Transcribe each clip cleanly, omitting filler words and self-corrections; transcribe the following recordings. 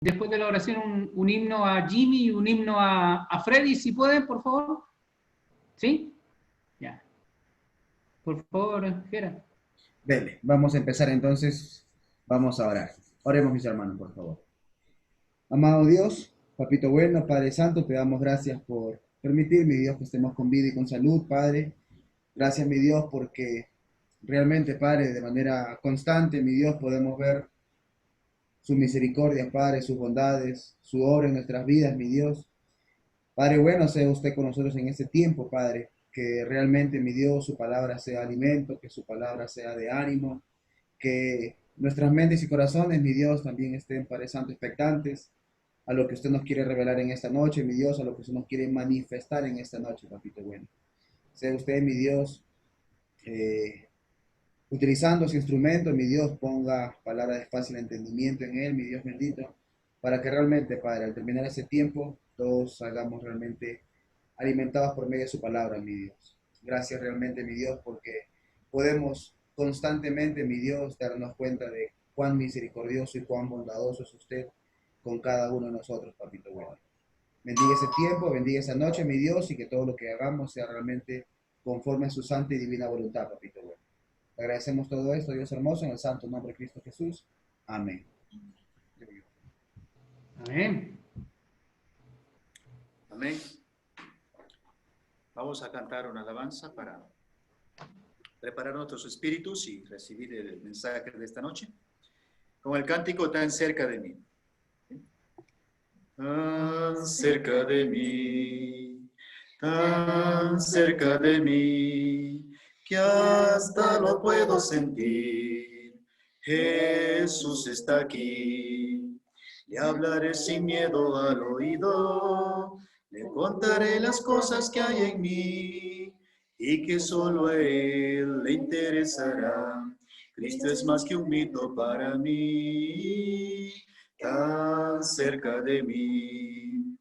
después de la oración un himno a Jimmy y un himno a Freddy, si pueden, por favor. ¿Sí? Ya. Por favor, Gera. Dele, vamos a empezar entonces, vamos a orar. Oremos mis hermanos, por favor. Amado Dios, Papito bueno, Padre Santo, te damos gracias por permitir, mi Dios, que estemos con vida y con salud, Padre. Gracias, mi Dios, porque realmente, Padre, de manera constante, mi Dios, podemos ver su misericordia, Padre, sus bondades, su obra en nuestras vidas, mi Dios. Padre bueno, sea usted con nosotros en este tiempo, Padre, que realmente, mi Dios, su palabra sea alimento, que su palabra sea de ánimo, que nuestras mentes y corazones, mi Dios, también estén, Padre Santo, expectantes a lo que usted nos quiere revelar en esta noche, mi Dios, a lo que usted nos quiere manifestar en esta noche, papito bueno. Sea usted, mi Dios, eh, utilizando ese instrumento, mi Dios, ponga palabras de fácil entendimiento en él, mi Dios bendito, para que realmente, Padre, al terminar ese tiempo, todos salgamos realmente alimentados por medio de su palabra, mi Dios. Gracias realmente, mi Dios, porque podemos constantemente, mi Dios, darnos cuenta de cuán misericordioso y cuán bondadoso es usted con cada uno de nosotros, papito bueno. Bendiga ese tiempo, bendiga esa noche, mi Dios, y que todo lo que hagamos sea realmente conforme a su santa y divina voluntad, papito bueno. Te agradecemos todo esto, Dios hermoso, en el santo nombre de Cristo Jesús. Amén. Amén. Amén. Vamos a cantar una alabanza para preparar nuestros espíritus y recibir el mensaje de esta noche. Con el cántico Tan cerca de mí. Tan cerca de mí, tan cerca de mí, que hasta lo puedo sentir. Jesús está aquí. Le hablaré sin miedo al oído, le contaré las cosas que hay en mí y que solo a Él le interesará. Cristo es más que un mito para mí, tan cerca de mí,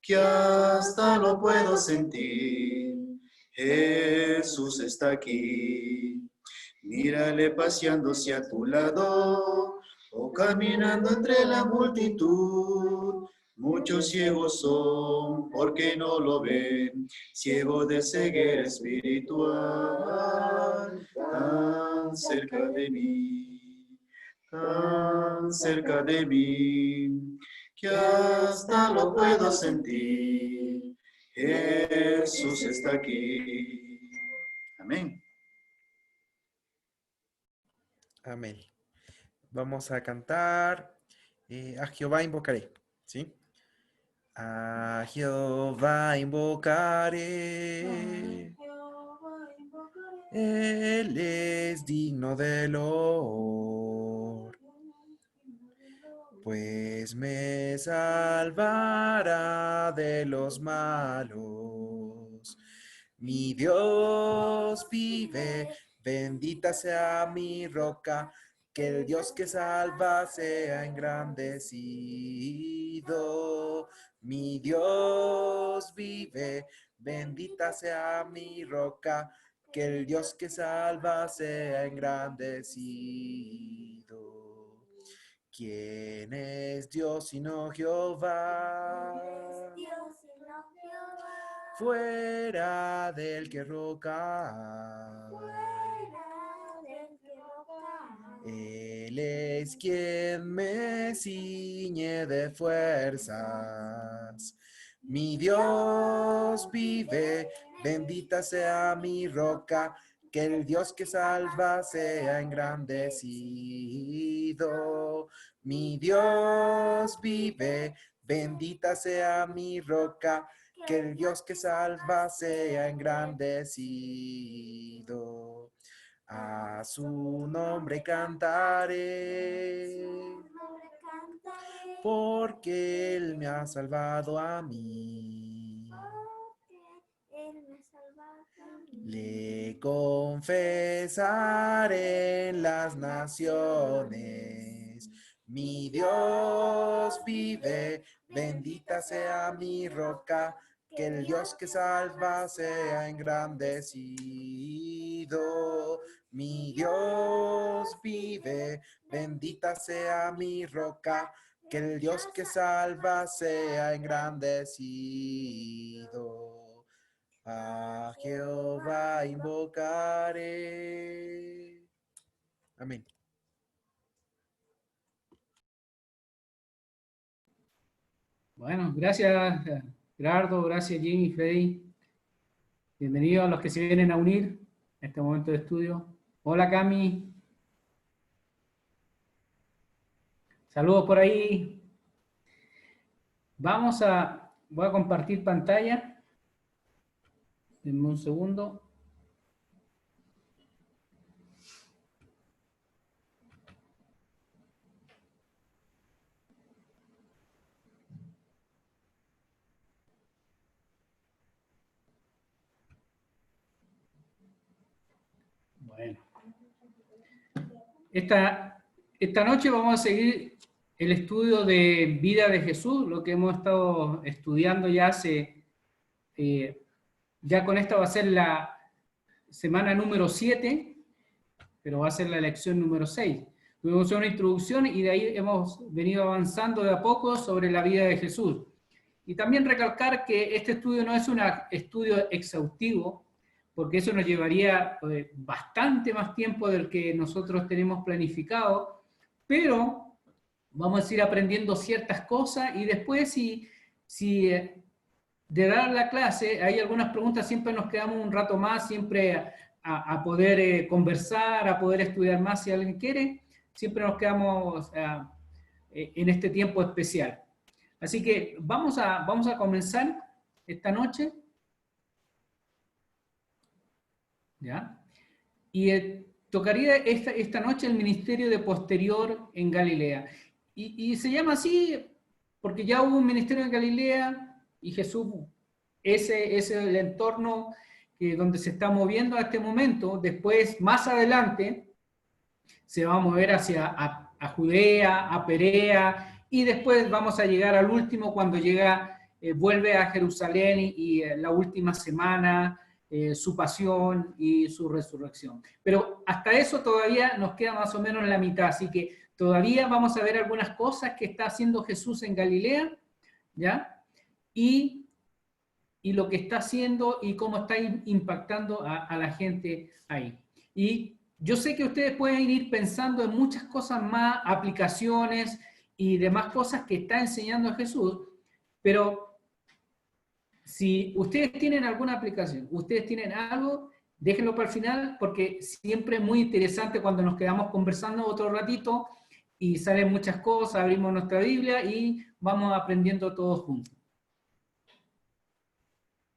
que hasta lo puedo sentir. Jesús está aquí. Mírale paseándose a tu lado o caminando entre la multitud. Muchos ciegos son porque no lo ven, ciegos de ceguera espiritual. Tan cerca de mí, tan cerca de mí, que hasta lo puedo sentir. Jesús está aquí. Amén. Amén. Vamos a cantar a Jehová invocaré, ¿sí? A Jehová invocaré, Él es digno de loor, pues me salvará de los malos. Mi Dios vive, bendita sea mi roca, que el Dios que salva sea engrandecido. Mi Dios vive, bendita sea mi roca, que el Dios que salva sea engrandecido. ¿Quién es Dios sino Jehová? Fuera del que roca. Él es quien me ciñe de fuerzas. Mi Dios vive, bendita sea mi roca, que el Dios que salva sea engrandecido. Mi Dios vive, bendita sea mi roca, que el Dios que salva sea engrandecido. A su nombre cantaré, porque Él me ha salvado a mí. Le confesaré en las naciones. Mi Dios vive, bendita sea mi roca, que el Dios que salva sea engrandecido. Mi Dios vive, bendita sea mi roca, que el Dios que salva sea engrandecido. A Jehová invocaré. Amén. Bueno, gracias Gerardo, gracias Jimmy, Freddy. Bienvenidos a los que se vienen a unir a este momento de estudio. Hola Cami. Saludos por ahí. Voy a compartir pantalla. Denme un segundo. Bueno. Esta noche vamos a seguir el estudio de vida de Jesús, lo que hemos estado estudiando ya ya con esta va a ser la semana número 7, pero va a ser la lección número 6. Tuvimos una introducción y de ahí hemos venido avanzando de a poco sobre la vida de Jesús. Y también recalcar que este estudio no es un estudio exhaustivo, porque eso nos llevaría bastante más tiempo del que nosotros tenemos planificado, pero vamos a ir aprendiendo ciertas cosas y después si de dar la clase hay algunas preguntas, siempre nos quedamos un rato más, siempre a poder conversar, a poder estudiar más si alguien quiere, siempre nos quedamos en este tiempo especial. Así que vamos a comenzar esta noche. ¿Ya? Y tocaría esta noche el ministerio de posterior en Galilea. Y se llama así porque ya hubo un ministerio en Galilea y Jesús, ese es el entorno donde se está moviendo a este momento. Después, más adelante, se va a mover hacia a Judea, a Perea, y después vamos a llegar al último cuando vuelve a Jerusalén y la última semana, su pasión y su resurrección. Pero hasta eso todavía nos queda más o menos en la mitad, así que todavía vamos a ver algunas cosas que está haciendo Jesús en Galilea, ¿ya? Y lo que está haciendo y cómo está impactando a la gente ahí. Y yo sé que ustedes pueden ir pensando en muchas cosas más, aplicaciones y demás cosas que está enseñando Jesús, pero si ustedes tienen alguna aplicación, ustedes tienen algo, déjenlo para el final, porque siempre es muy interesante cuando nos quedamos conversando otro ratito y salen muchas cosas, abrimos nuestra Biblia y vamos aprendiendo todos juntos.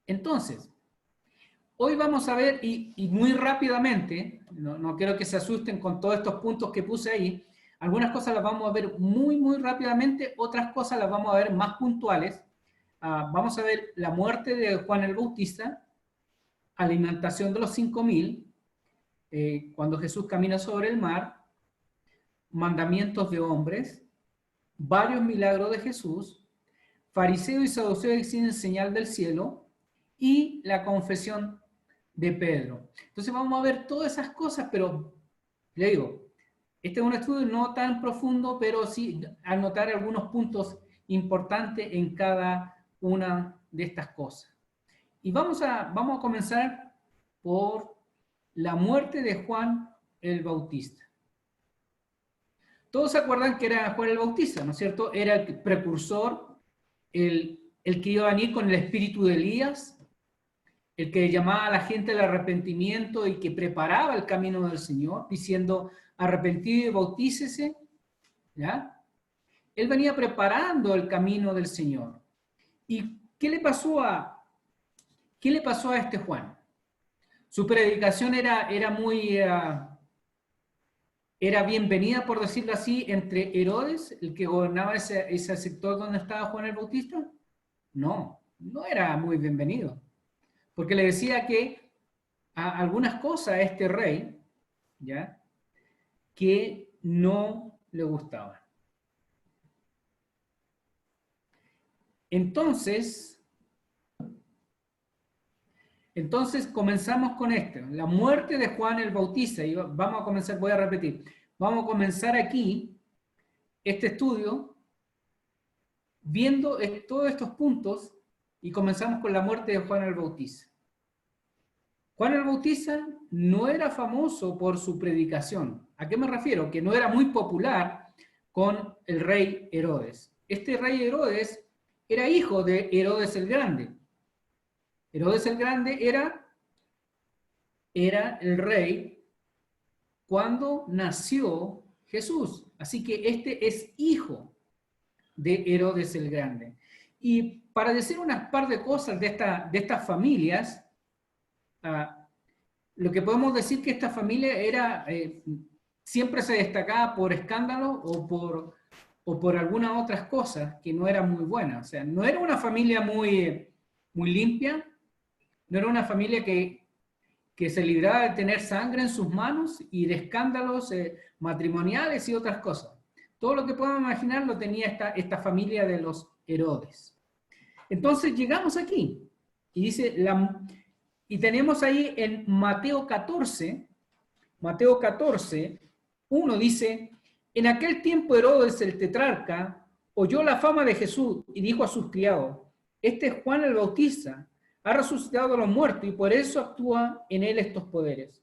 Entonces, hoy vamos a ver, y muy rápidamente, no quiero que se asusten con todos estos puntos que puse ahí, algunas cosas las vamos a ver muy rápidamente, otras cosas las vamos a ver más puntuales. Vamos a ver la muerte de Juan el Bautista, alimentación de los 5.000, cuando Jesús camina sobre el mar, mandamientos de hombres, varios milagros de Jesús, fariseo y saduceo exhiben señal del cielo, y la confesión de Pedro. Entonces vamos a ver todas esas cosas, pero le digo, este es un estudio no tan profundo, pero sí anotar algunos puntos importantes en cada una de estas cosas. Y vamos a comenzar por la muerte de Juan el Bautista. Todos se acuerdan que era Juan el Bautista, ¿no es cierto? Era el precursor, el que iba a venir con el espíritu de Elías, el que llamaba a la gente al arrepentimiento y que preparaba el camino del Señor, diciendo, arrepentido y bautícese, ¿ya? Él venía preparando el camino del Señor. ¿Y qué le pasó a este Juan? Su predicación era bienvenida, por decirlo así, entre Herodes, el que gobernaba ese sector donde estaba Juan el Bautista. No era muy bienvenido. Porque le decía que a algunas cosas a este rey, ¿ya?, que no le gustaban. Entonces, Entonces comenzamos con esto, la muerte de Juan el Bautista, y vamos a comenzar, voy a repetir, vamos a comenzar aquí este estudio viendo todos estos puntos y comenzamos con la muerte de Juan el Bautista. Juan el Bautista no era famoso por su predicación. ¿A qué me refiero? Que no era muy popular con el rey Herodes. Este rey Herodes era hijo de Herodes el Grande. Herodes el Grande era el rey cuando nació Jesús. Así que este es hijo de Herodes el Grande. Y para decir unas par de cosas de estas familias, lo que podemos decir que esta familia era, siempre se destacaba por escándalos o por algunas otras cosas que no eran muy buenas. O sea, no era una familia muy limpia, no era una familia que se libraba de tener sangre en sus manos y de escándalos matrimoniales y otras cosas. Todo lo que podemos imaginar lo tenía esta familia de los Herodes. Entonces llegamos aquí y dice, y tenemos ahí en Mateo 14, 1 dice, en aquel tiempo Herodes el tetrarca oyó la fama de Jesús y dijo a sus criados, este es Juan el Bautista, ha resucitado a los muertos y por eso actúa en él estos poderes.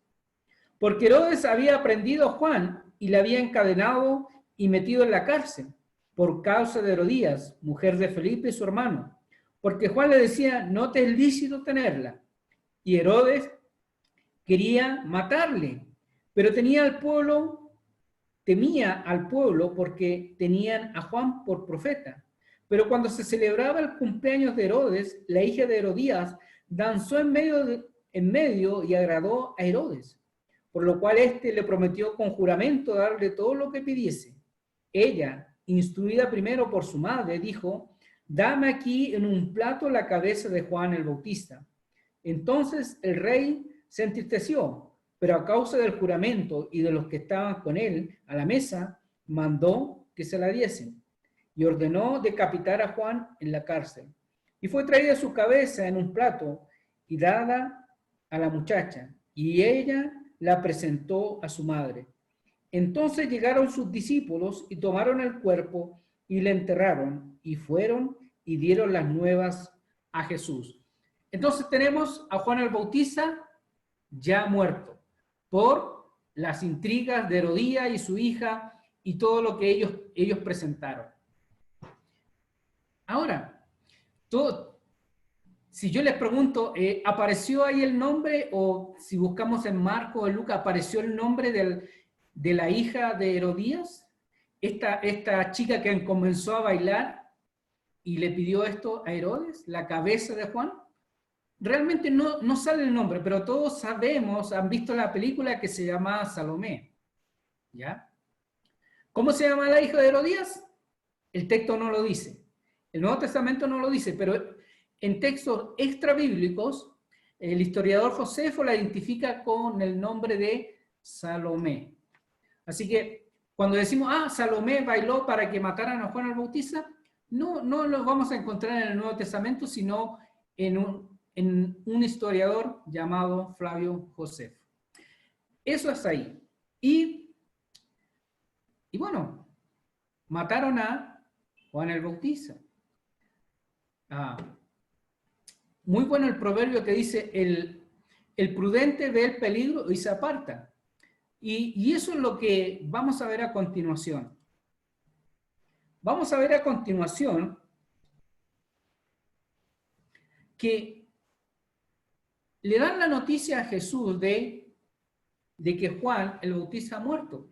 Porque Herodes había prendido a Juan y le había encadenado y metido en la cárcel por causa de Herodías, mujer de Felipe, su hermano, porque Juan le decía, no te es lícito tenerla. Y Herodes quería matarle, pero temía al pueblo porque tenían a Juan por profeta. Pero cuando se celebraba el cumpleaños de Herodes, la hija de Herodías danzó en medio y agradó a Herodes, por lo cual éste le prometió con juramento darle todo lo que pidiese. Ella, instruida primero por su madre, dijo, dame aquí en un plato la cabeza de Juan el Bautista. Entonces el rey se entristeció, pero a causa del juramento y de los que estaban con él a la mesa, mandó que se la diesen y ordenó decapitar a Juan en la cárcel. Y fue traída su cabeza en un plato y dada a la muchacha, y ella la presentó a su madre. Entonces llegaron sus discípulos y tomaron el cuerpo y le enterraron y fueron y dieron las nuevas a Jesús. Entonces tenemos a Juan el Bautista ya muerto por las intrigas de Herodías y su hija y todo lo que ellos presentaron. Ahora, si yo les pregunto, ¿apareció ahí el nombre o si buscamos en Marcos o en Lucas, apareció el nombre de la hija de Herodías? Esta chica que comenzó a bailar y le pidió esto a Herodes, la cabeza de Juan. Realmente no sale el nombre, pero todos sabemos, han visto la película que se llama Salomé. ¿Ya? ¿Cómo se llama la hija de Herodías? El texto no lo dice. El Nuevo Testamento no lo dice, pero en textos extrabíblicos, el historiador Josefo la identifica con el nombre de Salomé. Así que cuando decimos, Salomé bailó para que mataran a Juan el Bautista, no lo vamos a encontrar en el Nuevo Testamento, sino en un historiador llamado Flavio Josefo. Eso es ahí. Y bueno, mataron a Juan el Bautista. Muy bueno el proverbio que dice, el prudente ve el peligro y se aparta. Y eso es lo que vamos a ver a continuación. Vamos a ver a continuación que le dan la noticia a Jesús de que Juan el Bautista ha muerto.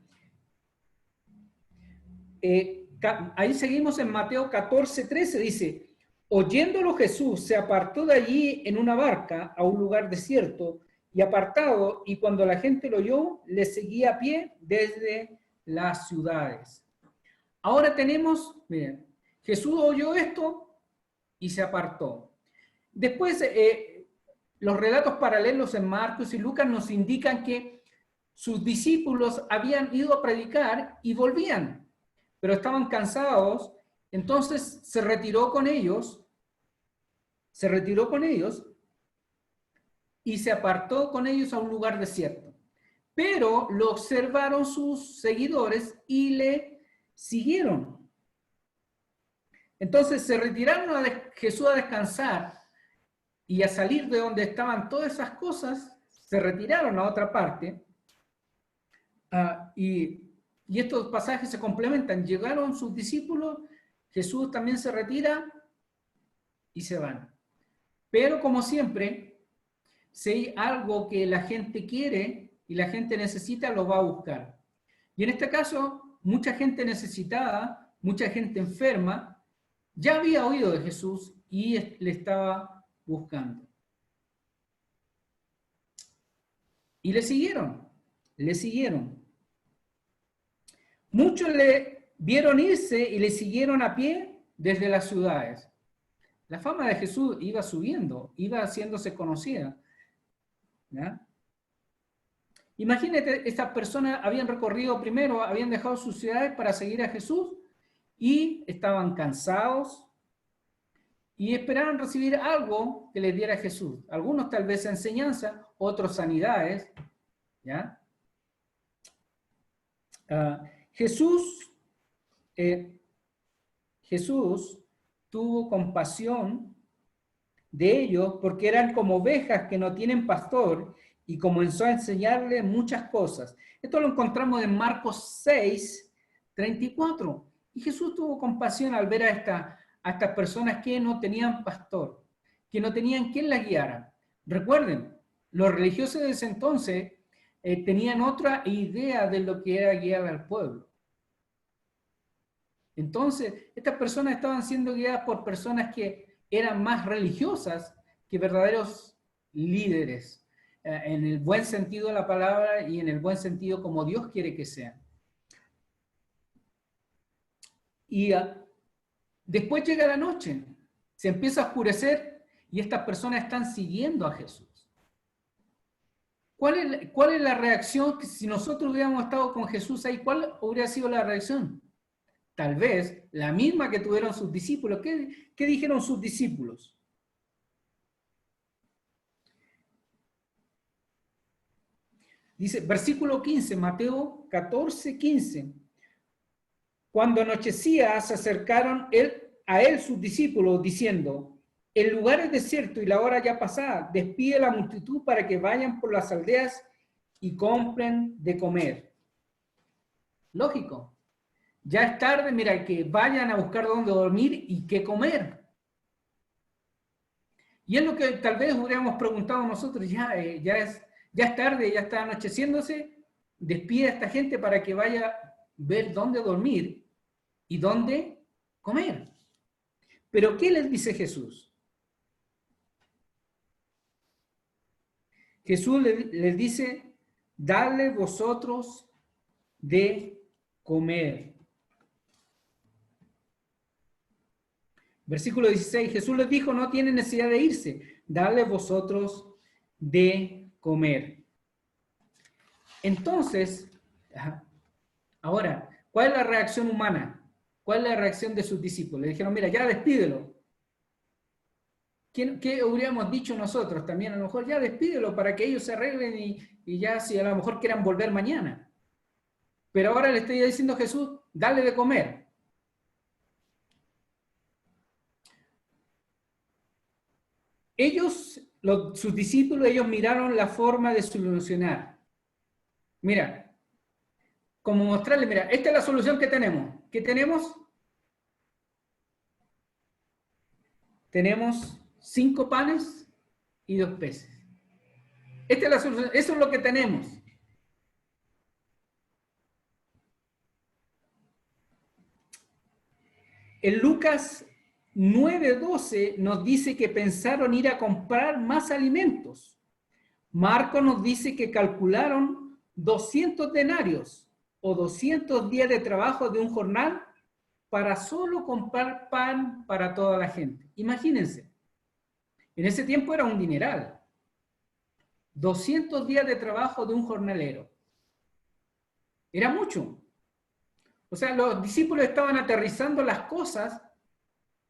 Ahí seguimos en Mateo 14:13, dice, oyéndolo Jesús se apartó de allí en una barca a un lugar desierto y apartado, y cuando la gente lo oyó, le seguía a pie desde las ciudades. Ahora tenemos, miren, Jesús oyó esto y se apartó. Después, los relatos paralelos en Marcos y Lucas nos indican que sus discípulos habían ido a predicar y volvían, pero estaban cansados, entonces se retiró con ellos y se apartó con ellos a un lugar desierto. Pero lo observaron sus seguidores y le siguieron. Entonces se retiraron a Jesús a descansar y a salir de donde estaban todas esas cosas, se retiraron a otra parte. Y estos pasajes se complementan. Llegaron sus discípulos, Jesús también se retira y se van. Pero como siempre, si hay algo que la gente quiere y la gente necesita, lo va a buscar. Y en este caso, mucha gente necesitada, mucha gente enferma, ya había oído de Jesús y le estaba buscando. Y le siguieron. Muchos le vieron irse y le siguieron a pie desde las ciudades. La fama de Jesús iba subiendo, iba haciéndose conocida. ¿Ya? Imagínate, estas personas habían recorrido primero, habían dejado sus ciudades para seguir a Jesús y estaban cansados y esperaban recibir algo que les diera Jesús. Algunos tal vez enseñanza, otros sanidades. ¿Ya? Jesús tuvo compasión de ellos porque eran como ovejas que no tienen pastor y comenzó a enseñarles muchas cosas. Esto lo encontramos en Marcos 6, 34. Y Jesús tuvo compasión al ver a estas personas que no tenían pastor, que no tenían quien las guiara. Recuerden, los religiosos de ese entonces tenían otra idea de lo que era guiar al pueblo. Entonces, estas personas estaban siendo guiadas por personas que eran más religiosas que verdaderos líderes, en el buen sentido de la palabra y en el buen sentido como Dios quiere que sean. Y después llega la noche, se empieza a oscurecer y estas personas están siguiendo a Jesús. ¿Cuál es la reacción? Que si nosotros hubiéramos estado con Jesús ahí, ¿cuál habría sido la reacción? Tal vez la misma que tuvieron sus discípulos. ¿Qué dijeron sus discípulos? Dice, versículo 15, Mateo 14, 15. Cuando anochecía, se acercaron a él sus discípulos, diciendo, el lugar es desierto y la hora ya pasada. Despide a la multitud para que vayan por las aldeas y compren de comer. Lógico. Ya es tarde, mira, que vayan a buscar dónde dormir y qué comer. Y es lo que tal vez hubiéramos preguntado nosotros, ya es tarde, ya está anocheciéndose, despide a esta gente para que vaya a ver dónde dormir y dónde comer. Pero ¿qué les dice Jesús? Jesús les dice, dadle vosotros de comer. Versículo 16, Jesús les dijo, no tienen necesidad de irse, dadle vosotros de comer. Entonces, ahora, ¿cuál es la reacción humana? ¿Cuál es la reacción de sus discípulos? Le dijeron, mira, ya despídelo. ¿Qué habríamos dicho nosotros también? A lo mejor ya despídelo para que ellos se arreglen y ya si a lo mejor quieran volver mañana. Pero ahora le estoy diciendo a Jesús, dale de comer. Sus discípulos, ellos miraron la forma de solucionar. Mira, como mostrarle, mira, esta es la solución que tenemos. ¿Qué tenemos? Tenemos 5 panes y 2 peces. Esta es la solución, eso es lo que tenemos. En Lucas 9:12 nos dice que pensaron ir a comprar más alimentos. Marcos nos dice que calcularon 200 denarios o 200 días de trabajo de un jornal para solo comprar pan para toda la gente. Imagínense, en ese tiempo era un dineral. 200 días de trabajo de un jornalero. Era mucho. O sea, los discípulos estaban aterrizando las cosas.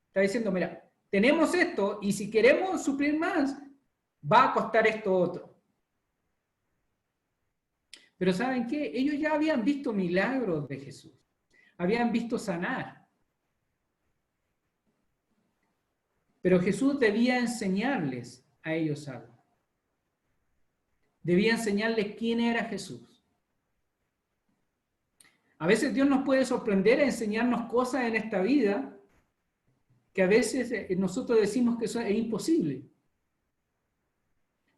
Está diciendo, mira, tenemos esto y si queremos suplir más, va a costar esto otro. Pero ¿saben qué? Ellos ya habían visto milagros de Jesús. Habían visto sanar. Pero Jesús debía enseñarles a ellos algo. Debía enseñarles quién era Jesús. A veces Dios nos puede sorprender a enseñarnos cosas en esta vida que a veces nosotros decimos que eso es imposible.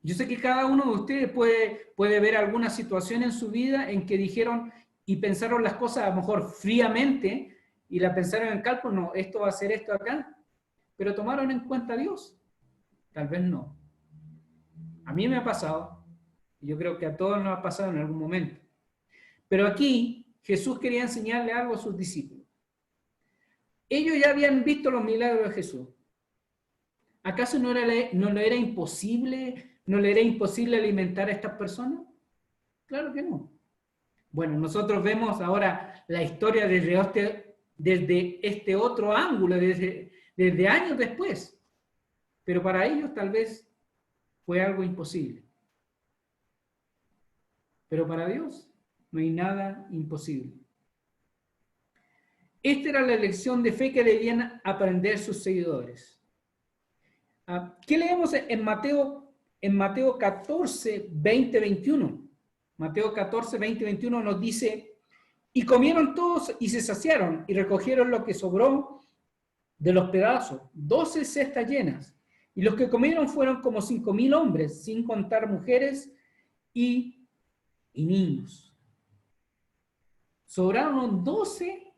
Yo sé que cada uno de ustedes puede ver alguna situación en su vida en que dijeron y pensaron las cosas a lo mejor fríamente y la pensaron en cálculo, no, esto va a ser esto acá, pero tomaron en cuenta a Dios. Tal vez no. A mí me ha pasado, y yo creo que a todos nos ha pasado en algún momento. Pero aquí Jesús quería enseñarle algo a sus discípulos. Ellos ya habían visto los milagros de Jesús. ¿Acaso no le era imposible alimentar a estas personas? Claro que no. Bueno, nosotros vemos ahora la historia desde este otro ángulo, desde años después. Pero para ellos tal vez fue algo imposible. Pero para Dios no hay nada imposible. Esta era la lección de fe que debían aprender sus seguidores. ¿Qué leemos en Mateo 14, 20, 21? Mateo 14, 20, 21 nos dice, y comieron todos y se saciaron y recogieron lo que sobró de los pedazos, 12 cestas llenas. Y los que comieron fueron como 5,000 hombres, sin contar mujeres y niños. Sobraron 12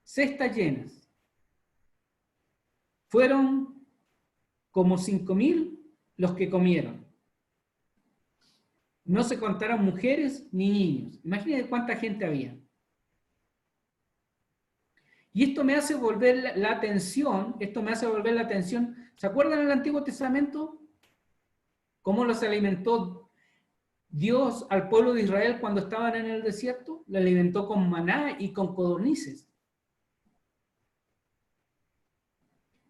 cestas llenas. Fueron como 5,000 los que comieron. No se contaron mujeres ni niños. Imagínense cuánta gente había. Y esto me hace volver la atención, ¿se acuerdan en el Antiguo Testamento? ¿Cómo los alimentó Dios al pueblo de Israel cuando estaban en el desierto? Lo alimentó con maná y con codornices.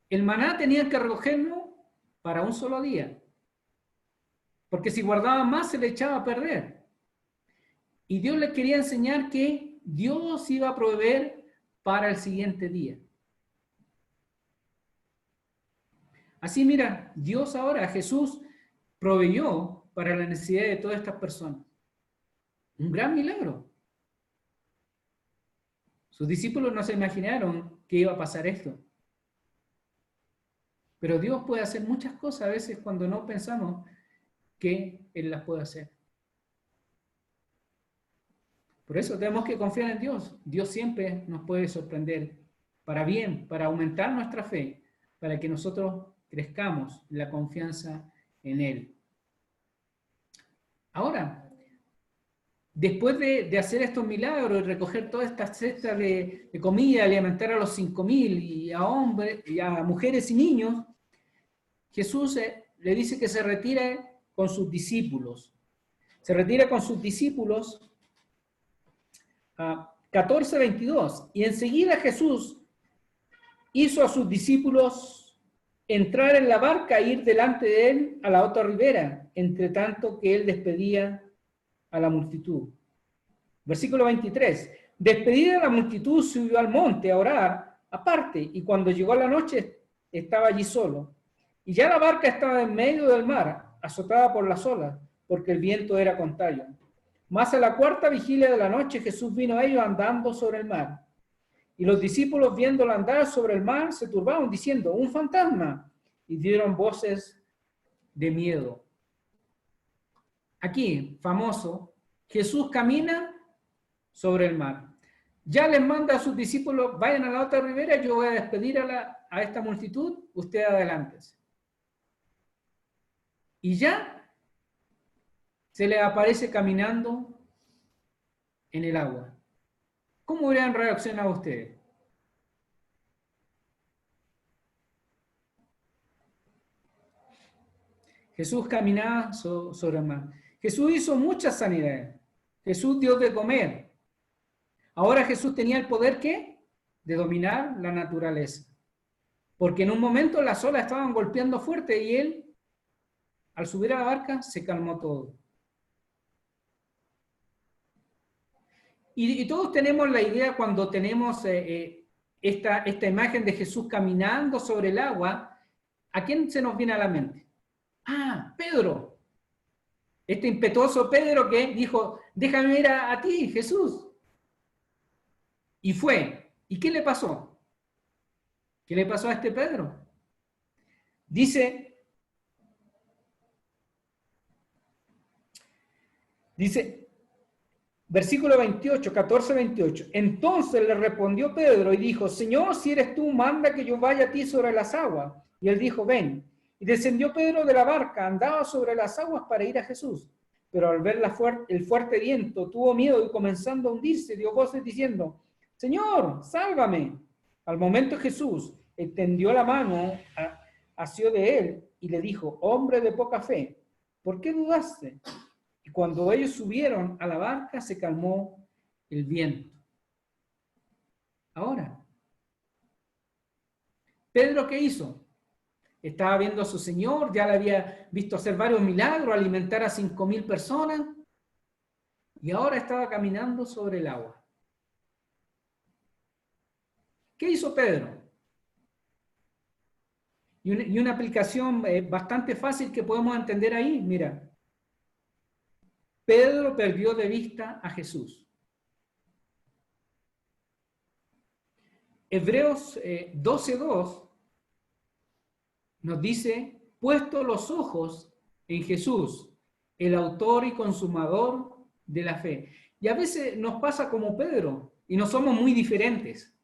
El maná tenían que recogerlo para un solo día, porque si guardaban más se le echaba a perder. Y Dios les quería enseñar que Dios iba a proveer para el siguiente día. Así mira, Dios ahora, Jesús, proveyó para la necesidad de todas estas personas. Un gran milagro. Sus discípulos no se imaginaron que iba a pasar esto. Pero Dios puede hacer muchas cosas a veces cuando no pensamos que Él las puede hacer. Por eso tenemos que confiar en Dios. Dios siempre nos puede sorprender para bien, para aumentar nuestra fe, para que nosotros crezcamos la confianza en Él. Ahora, después de hacer estos milagros y recoger todas estas cestas de comida, alimentar a los 5,000 y a hombres, y a mujeres y niños, Jesús le dice que se retire con sus discípulos. Se retira con sus discípulos 14:22. Y enseguida Jesús hizo a sus discípulos entrar en la barca e ir delante de él a la otra ribera, entre tanto que él despedía a la multitud. Versículo 23. Despedida la multitud, subió al monte a orar aparte, y cuando llegó la noche estaba allí solo. Y ya la barca estaba en medio del mar, azotada por las olas, porque el viento era contrario. Mas a la cuarta vigilia de la noche Jesús vino a ellos andando sobre el mar. Y los discípulos, viéndolo andar sobre el mar, se turbaron, diciendo, ¡un fantasma! Y dieron voces de miedo. Aquí, famoso, Jesús camina sobre el mar. Ya les manda a sus discípulos, vayan a la otra ribera, yo voy a despedir a esta multitud, ustedes adelántense. Y ya se le aparece caminando en el agua. ¿Cómo hubieran reaccionado ustedes? Jesús caminaba sobre el mar. Jesús hizo muchas sanidades. Jesús dio de comer. Ahora Jesús tenía el poder, ¿qué? De dominar la naturaleza. Porque en un momento las olas estaban golpeando fuerte y él al subir a la barca, se calmó todo. Y todos tenemos la idea cuando tenemos esta imagen de Jesús caminando sobre el agua, ¿a quién se nos viene a la mente? Ah, Pedro. Este impetuoso Pedro que dijo, déjame ir a ti, Jesús. Y fue. ¿Y qué le pasó? ¿Qué le pasó a este Pedro? Dice, versículo 28, 14, 28. Entonces le respondió Pedro y dijo, Señor, si eres tú, manda que yo vaya a ti sobre las aguas. Y él dijo, ven. Y descendió Pedro de la barca, andaba sobre las aguas para ir a Jesús. Pero al ver el fuerte viento, tuvo miedo y comenzando a hundirse, dio voces diciendo, Señor, sálvame. Al momento Jesús extendió la mano, asió de él y le dijo, hombre de poca fe, ¿por qué dudaste? Y cuando ellos subieron a la barca, se calmó el viento. Ahora, ¿Pedro qué hizo? Estaba viendo a su Señor, ya le había visto hacer varios milagros, alimentar a 5,000 personas, y ahora estaba caminando sobre el agua. ¿Qué hizo Pedro? Y una aplicación bastante fácil que podemos entender ahí, mira. Pedro perdió de vista a Jesús. Hebreos 12:2 nos dice, puesto los ojos en Jesús, el autor y consumador de la fe. Y a veces nos pasa como Pedro, y no somos muy diferentes.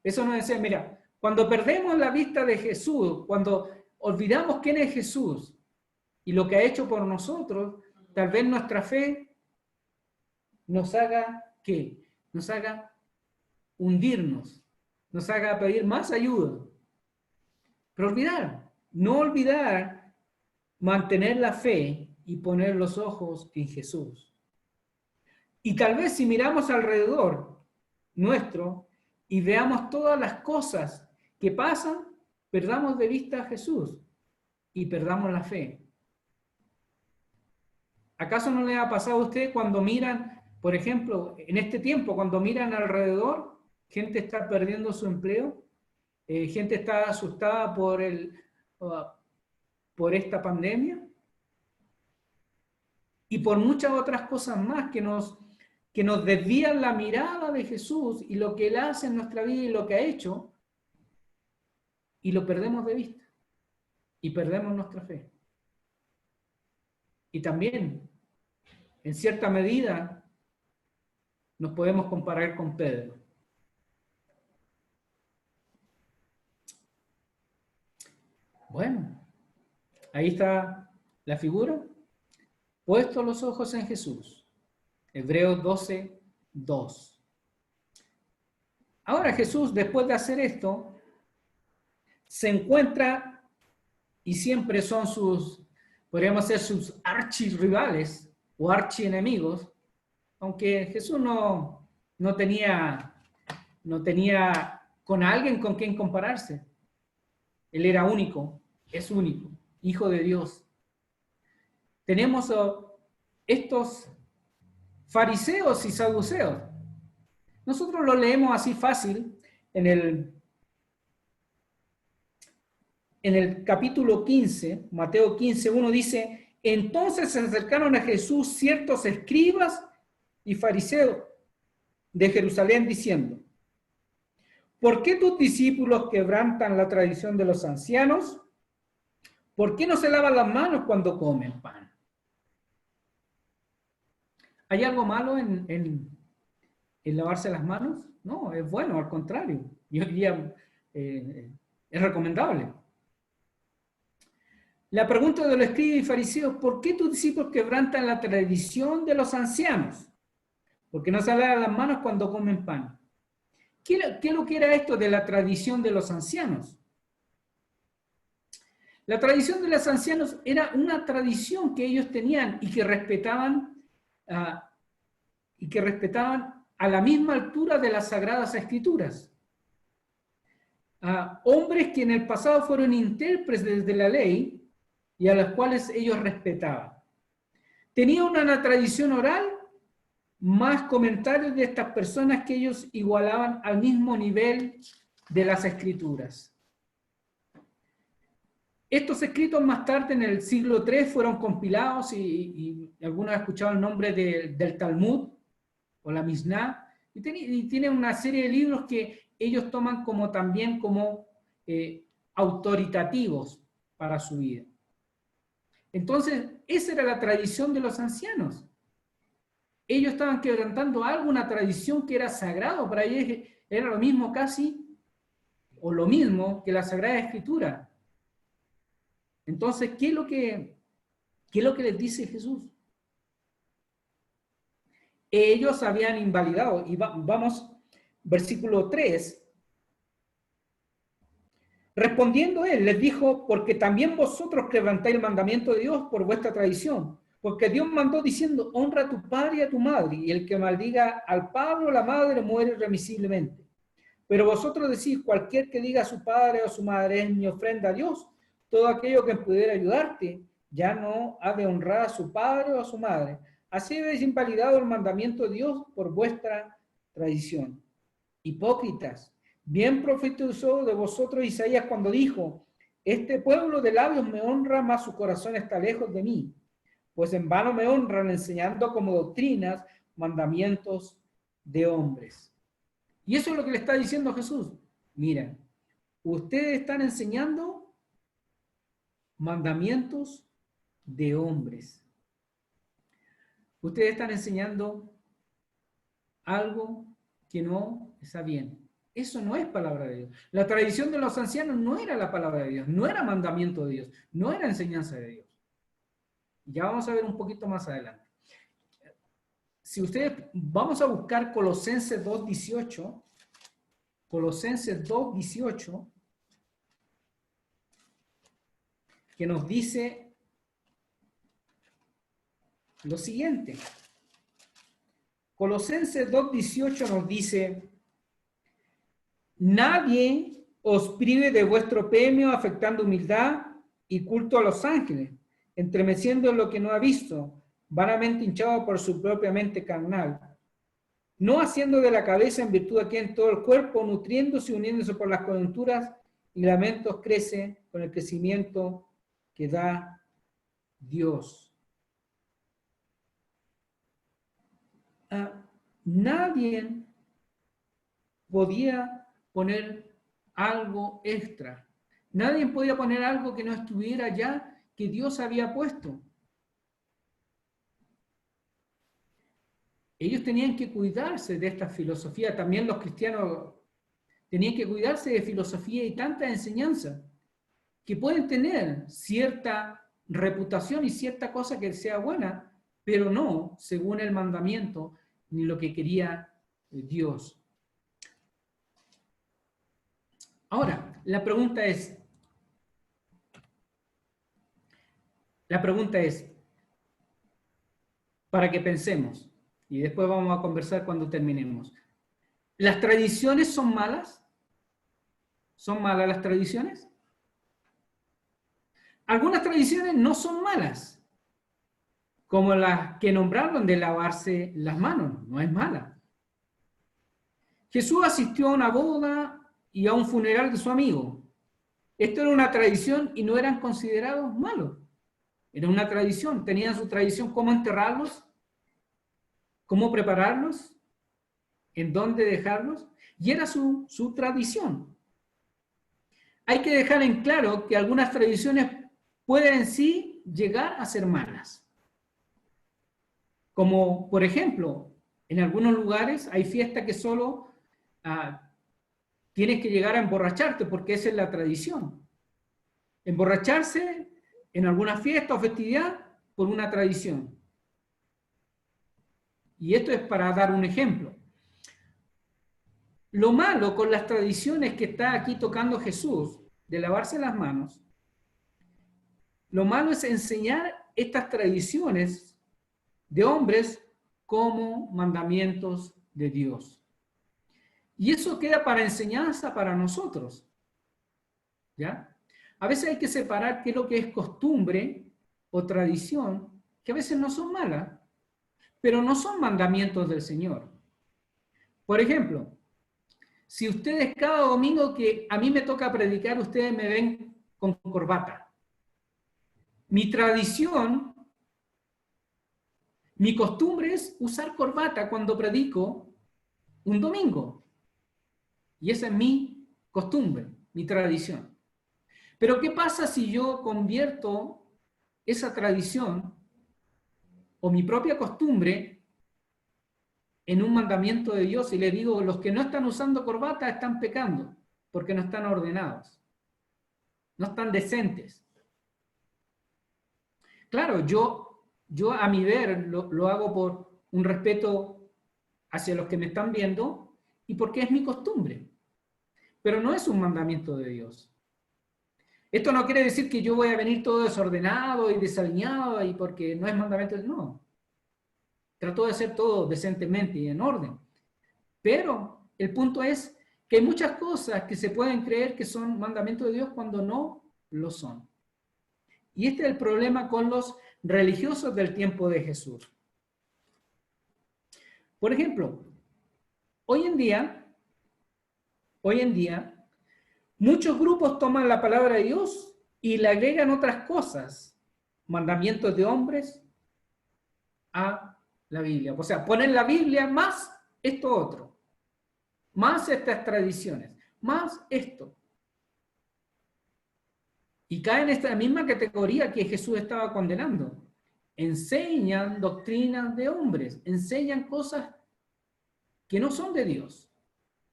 Eso nos decía, mira, cuando perdemos la vista de Jesús, cuando olvidamos quién es Jesús y lo que ha hecho por nosotros, tal vez nuestra fe nos haga, ¿qué? Nos haga hundirnos, nos haga pedir más ayuda. Pero no olvidar mantener la fe y poner los ojos en Jesús. Y tal vez si miramos alrededor nuestro y veamos todas las cosas que pasan, perdamos de vista a Jesús y perdamos la fe. ¿Acaso no le ha pasado a usted cuando miran, por ejemplo, en este tiempo, cuando miran alrededor, gente está perdiendo su empleo, gente está asustada por esta pandemia y por muchas otras cosas más que nos desvían la mirada de Jesús y lo que Él hace en nuestra vida y lo que ha hecho, y lo perdemos de vista y perdemos nuestra fe? Y también, en cierta medida, nos podemos comparar con Pedro. Bueno, ahí está la figura. Puesto los ojos en Jesús. Hebreos 12:2. Ahora Jesús, después de hacer esto, se encuentra, y siempre son podríamos ser sus archirrivales o archienemigos, aunque Jesús no tenía con alguien con quien compararse. Él era único, es único, Hijo de Dios. Tenemos estos fariseos y saduceos. Nosotros lo leemos así fácil en el capítulo 15, Mateo 15:1 dice, entonces se acercaron a Jesús ciertos escribas y fariseos de Jerusalén diciendo, ¿por qué tus discípulos quebrantan la tradición de los ancianos? ¿Por qué no se lavan las manos cuando comen pan? ¿Hay algo malo en lavarse las manos? No, es bueno, al contrario. Yo diría, es recomendable. La pregunta de los escribas y fariseos, ¿por qué tus discípulos quebrantan la tradición de los ancianos? ¿Por qué no se lavan las manos cuando comen pan? ¿Qué es lo que era esto de la tradición de los ancianos? La tradición de los ancianos era una tradición que ellos tenían y que respetaban a la misma altura de las Sagradas Escrituras. Hombres que en el pasado fueron intérpretes de la ley y a las cuales ellos respetaban. Tenía una tradición oral, más comentarios de estas personas que ellos igualaban al mismo nivel de las escrituras. Estos escritos más tarde, en el siglo III, fueron compilados y algunos han escuchado el nombre del Talmud o la Mishnah, y tiene una serie de libros que ellos toman también como autoritativos para su vida. Entonces, esa era la tradición de los ancianos. Ellos estaban quebrantando algo, una tradición que era sagrado, para ellos era lo mismo casi, o lo mismo que la Sagrada Escritura. Entonces, ¿qué es lo que les dice Jesús? Ellos habían invalidado, y vamos, versículo 3. Respondiendo él, les dijo, porque también vosotros quebrantáis el mandamiento de Dios por vuestra tradición. Porque Dios mandó diciendo, honra a tu padre y a tu madre, y el que maldiga al padre o la madre muere irremisiblemente. Pero vosotros decís, cualquier que diga a su padre o a su madre es mi ofrenda a Dios, todo aquello que pudiera ayudarte, ya no ha de honrar a su padre o a su madre. Así habéis invalidado el mandamiento de Dios por vuestra tradición. Hipócritas, bien profetizó de vosotros Isaías cuando dijo, este pueblo de labios me honra, mas su corazón está lejos de mí. Pues en vano me honran enseñando como doctrinas mandamientos de hombres. Y eso es lo que le está diciendo Jesús. Mira, ustedes están enseñando mandamientos de hombres. Ustedes están enseñando algo que no está bien. Eso no es palabra de Dios. La tradición de los ancianos no era la palabra de Dios, no era mandamiento de Dios, no era enseñanza de Dios. Ya vamos a ver un poquito más adelante. Si ustedes, vamos a buscar Colosenses 2:18, Colosenses 2:18, que nos dice lo siguiente. Colosenses 2:18 nos dice, nadie os prive de vuestro premio afectando humildad y culto a los ángeles, entremeciendo lo que no ha visto, vanamente hinchado por su propia mente carnal, no haciendo de la cabeza en virtud de quien todo el cuerpo, nutriéndose y uniéndose por las coyunturas y lamentos crece con el crecimiento que da Dios. Nadie podía poner algo extra. Nadie podía poner algo que no estuviera ya, que Dios había puesto. Ellos tenían que cuidarse de esta filosofía. También los cristianos tenían que cuidarse de filosofía y tanta enseñanza que pueden tener cierta reputación y cierta cosa que sea buena, pero no según el mandamiento ni lo que quería Dios. Ahora, la pregunta es, para que pensemos, y después vamos a conversar cuando terminemos. ¿Las tradiciones son malas? ¿Son malas las tradiciones? Algunas tradiciones no son malas, como las que nombraron de lavarse las manos, no es mala. Jesús asistió a una boda y a un funeral de su amigo. Esto era una tradición y no eran considerados malos. Era una tradición, tenían su tradición, cómo enterrarlos, cómo prepararlos, en dónde dejarlos, y era su tradición. Hay que dejar en claro que algunas tradiciones pueden en sí llegar a ser malas. Como, por ejemplo, en algunos lugares hay fiestas que solo tienes que llegar a emborracharte, porque esa es la tradición. Emborracharse en alguna fiesta o festividad por una tradición. Y esto es para dar un ejemplo. Lo malo con las tradiciones que está aquí tocando Jesús, de lavarse las manos, lo malo es enseñar estas tradiciones de hombres como mandamientos de Dios. Y eso queda para enseñanza para nosotros. ¿Ya? A veces hay que separar qué es lo que es costumbre o tradición, que a veces no son malas, pero no son mandamientos del Señor. Por ejemplo, si ustedes cada domingo que a mí me toca predicar, ustedes me ven con corbata. Mi tradición, mi costumbre es usar corbata cuando predico un domingo. Y esa es mi costumbre, mi tradición. Pero ¿qué pasa si yo convierto esa tradición o mi propia costumbre en un mandamiento de Dios y le digo, los que no están usando corbata están pecando porque no están ordenados, no están decentes? Claro, yo a mi ver lo hago por un respeto hacia los que me están viendo y porque es mi costumbre, pero no es un mandamiento de Dios. Esto no quiere decir que yo voy a venir todo desordenado y desalineado y porque no es mandamiento de Dios, no. Trato de hacer todo decentemente y en orden. Pero el punto es que hay muchas cosas que se pueden creer que son mandamientos de Dios cuando no lo son. Y este es el problema con los religiosos del tiempo de Jesús. Por ejemplo, hoy en día, muchos grupos toman la palabra de Dios y le agregan otras cosas, mandamientos de hombres, a la Biblia. O sea, ponen la Biblia más esto otro, más estas tradiciones, más esto. Y caen en esta misma categoría que Jesús estaba condenando. Enseñan doctrinas de hombres, enseñan cosas que no son de Dios,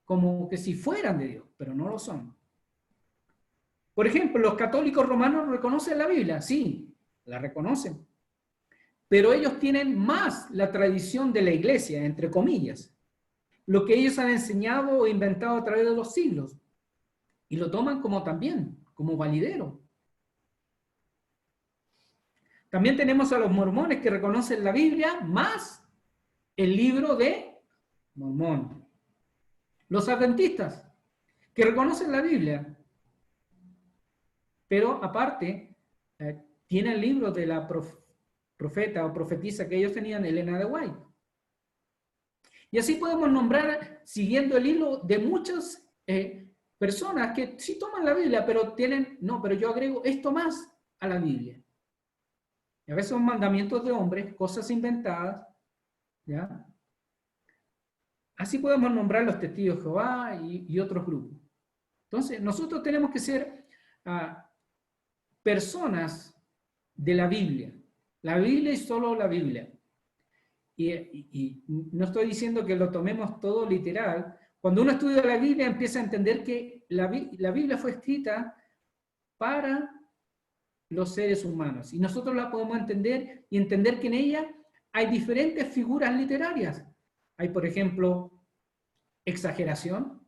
como que si fueran de Dios, pero no lo son. Por ejemplo, los católicos romanos reconocen la Biblia, sí, la reconocen, pero ellos tienen más la tradición de la iglesia, entre comillas, lo que ellos han enseñado o inventado a través de los siglos, y lo toman como también, como validero. También tenemos a los mormones que reconocen la Biblia más el libro de Mormón. Los adventistas que reconocen la Biblia, pero aparte tienen el libro de la profeta o profetisa que ellos tenían, Elena de White. Y así podemos nombrar, siguiendo el hilo, de muchas personas que sí toman la Biblia, pero tienen, no, pero yo agrego esto más a la Biblia. Y a veces son mandamientos de hombres, cosas inventadas, ¿ya? Así podemos nombrar los testigos de Jehová y otros grupos. Entonces, nosotros tenemos que ser personas de la Biblia. La Biblia y solo la Biblia. Y no estoy diciendo que lo tomemos todo literal. Cuando uno estudia la Biblia empieza a entender que la Biblia fue escrita para los seres humanos. Y nosotros la podemos entender y entender que en ella hay diferentes figuras literarias. Hay, por ejemplo, exageración.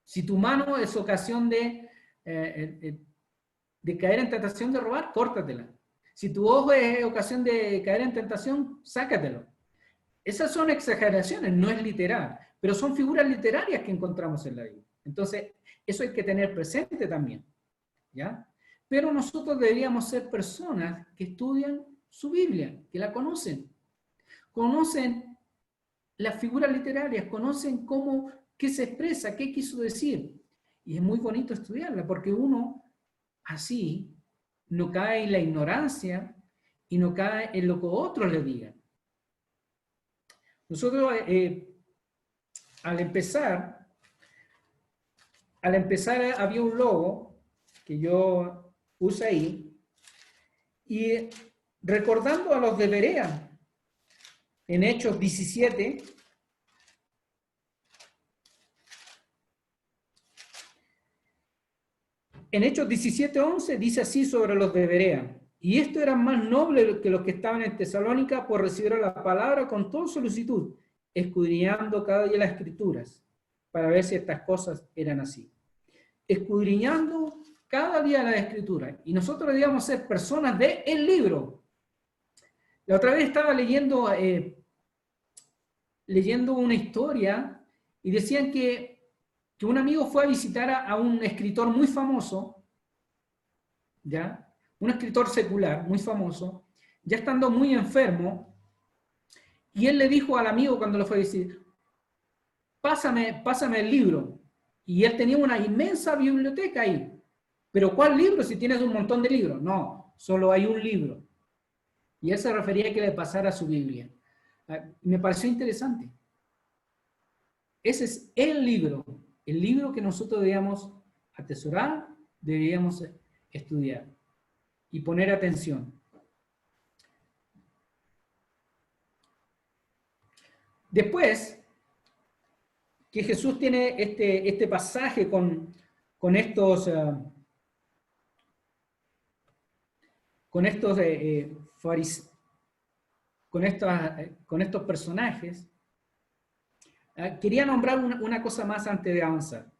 Si tu mano es ocasión de caer en tentación de robar, córtatela. Si tu ojo es ocasión de caer en tentación, sácatelo. Esas son exageraciones, no es literal, pero son figuras literarias que encontramos en la Biblia. Entonces, eso hay que tener presente también, ¿ya? Pero nosotros deberíamos ser personas que estudian su Biblia, que la conocen las figuras literarias, conocen qué se expresa, qué quiso decir. Y es muy bonito estudiarla, porque uno así no cae en la ignorancia y no cae en lo que otros le digan. Nosotros, al empezar había un logo que yo puse ahí, y recordando a los de Berea, en Hechos 17, en Hechos 17:11 dice así sobre los de Berea: y estos eran más nobles que los que estaban en Tesalónica, pues recibieron la palabra con toda solicitud, escudriñando cada día las Escrituras, para ver si estas cosas eran así. Escudriñando cada día las Escrituras. Y nosotros debíamos ser personas del libro. La otra vez estaba leyendo una historia y decían que un amigo fue a visitar a un escritor muy famoso ¿ya? Un escritor secular muy famoso, ya estando muy enfermo, y él le dijo al amigo cuando lo fue a decir, pásame el libro. Y él tenía una inmensa biblioteca ahí. ¿Pero cuál libro si tienes un montón de libros? No, solo hay un libro. Y él se refería a que le pasara su Biblia. Me pareció interesante. Ese es el libro que nosotros debíamos atesorar, debíamos estudiar y poner atención. Después, que Jesús tiene este pasaje con estos personajes, quería nombrar una cosa más antes de avanzar.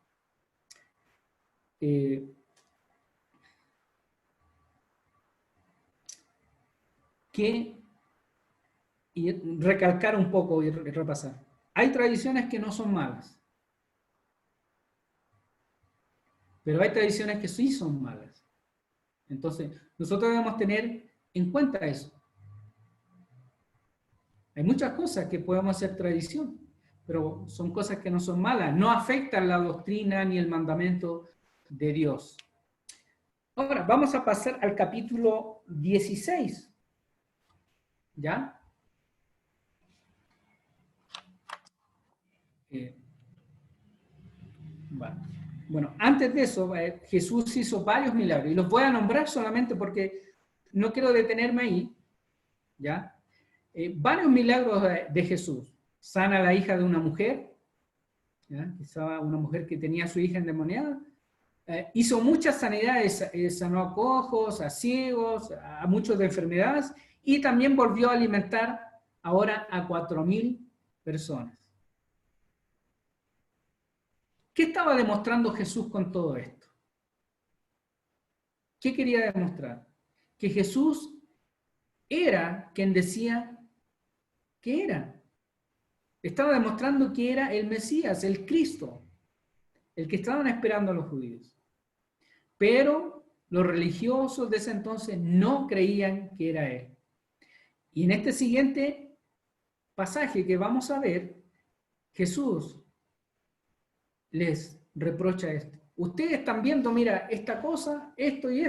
Y recalcar un poco y repasar. Hay tradiciones que no son malas, pero hay tradiciones que sí son malas. Entonces, nosotros debemos tener en cuenta eso. Hay muchas cosas que podemos hacer tradición, pero son cosas que no son malas, no afectan la doctrina ni el mandamiento de Dios. Ahora, vamos a pasar al capítulo 16. ¿Ya? Bueno, antes de eso, Jesús hizo varios milagros, y los voy a nombrar solamente porque no quiero detenerme ahí, ¿ya? Varios milagros de Jesús. Sana a la hija de una mujer, ¿ya? Quizá una mujer que tenía a su hija endemoniada. Hizo muchas sanidades, sanó a cojos, a ciegos, a muchos de enfermedades, y también volvió a alimentar ahora a 4.000 personas. ¿Qué estaba demostrando Jesús con todo esto? ¿Qué quería demostrar? Que Jesús era quien decía que era. Estaba demostrando que era el Mesías, el Cristo, el que estaban esperando los judíos. Pero los religiosos de ese entonces no creían que era él. Y en este siguiente pasaje que vamos a ver, Jesús les reprocha esto. Ustedes están viendo, mira, esta cosa, esto, y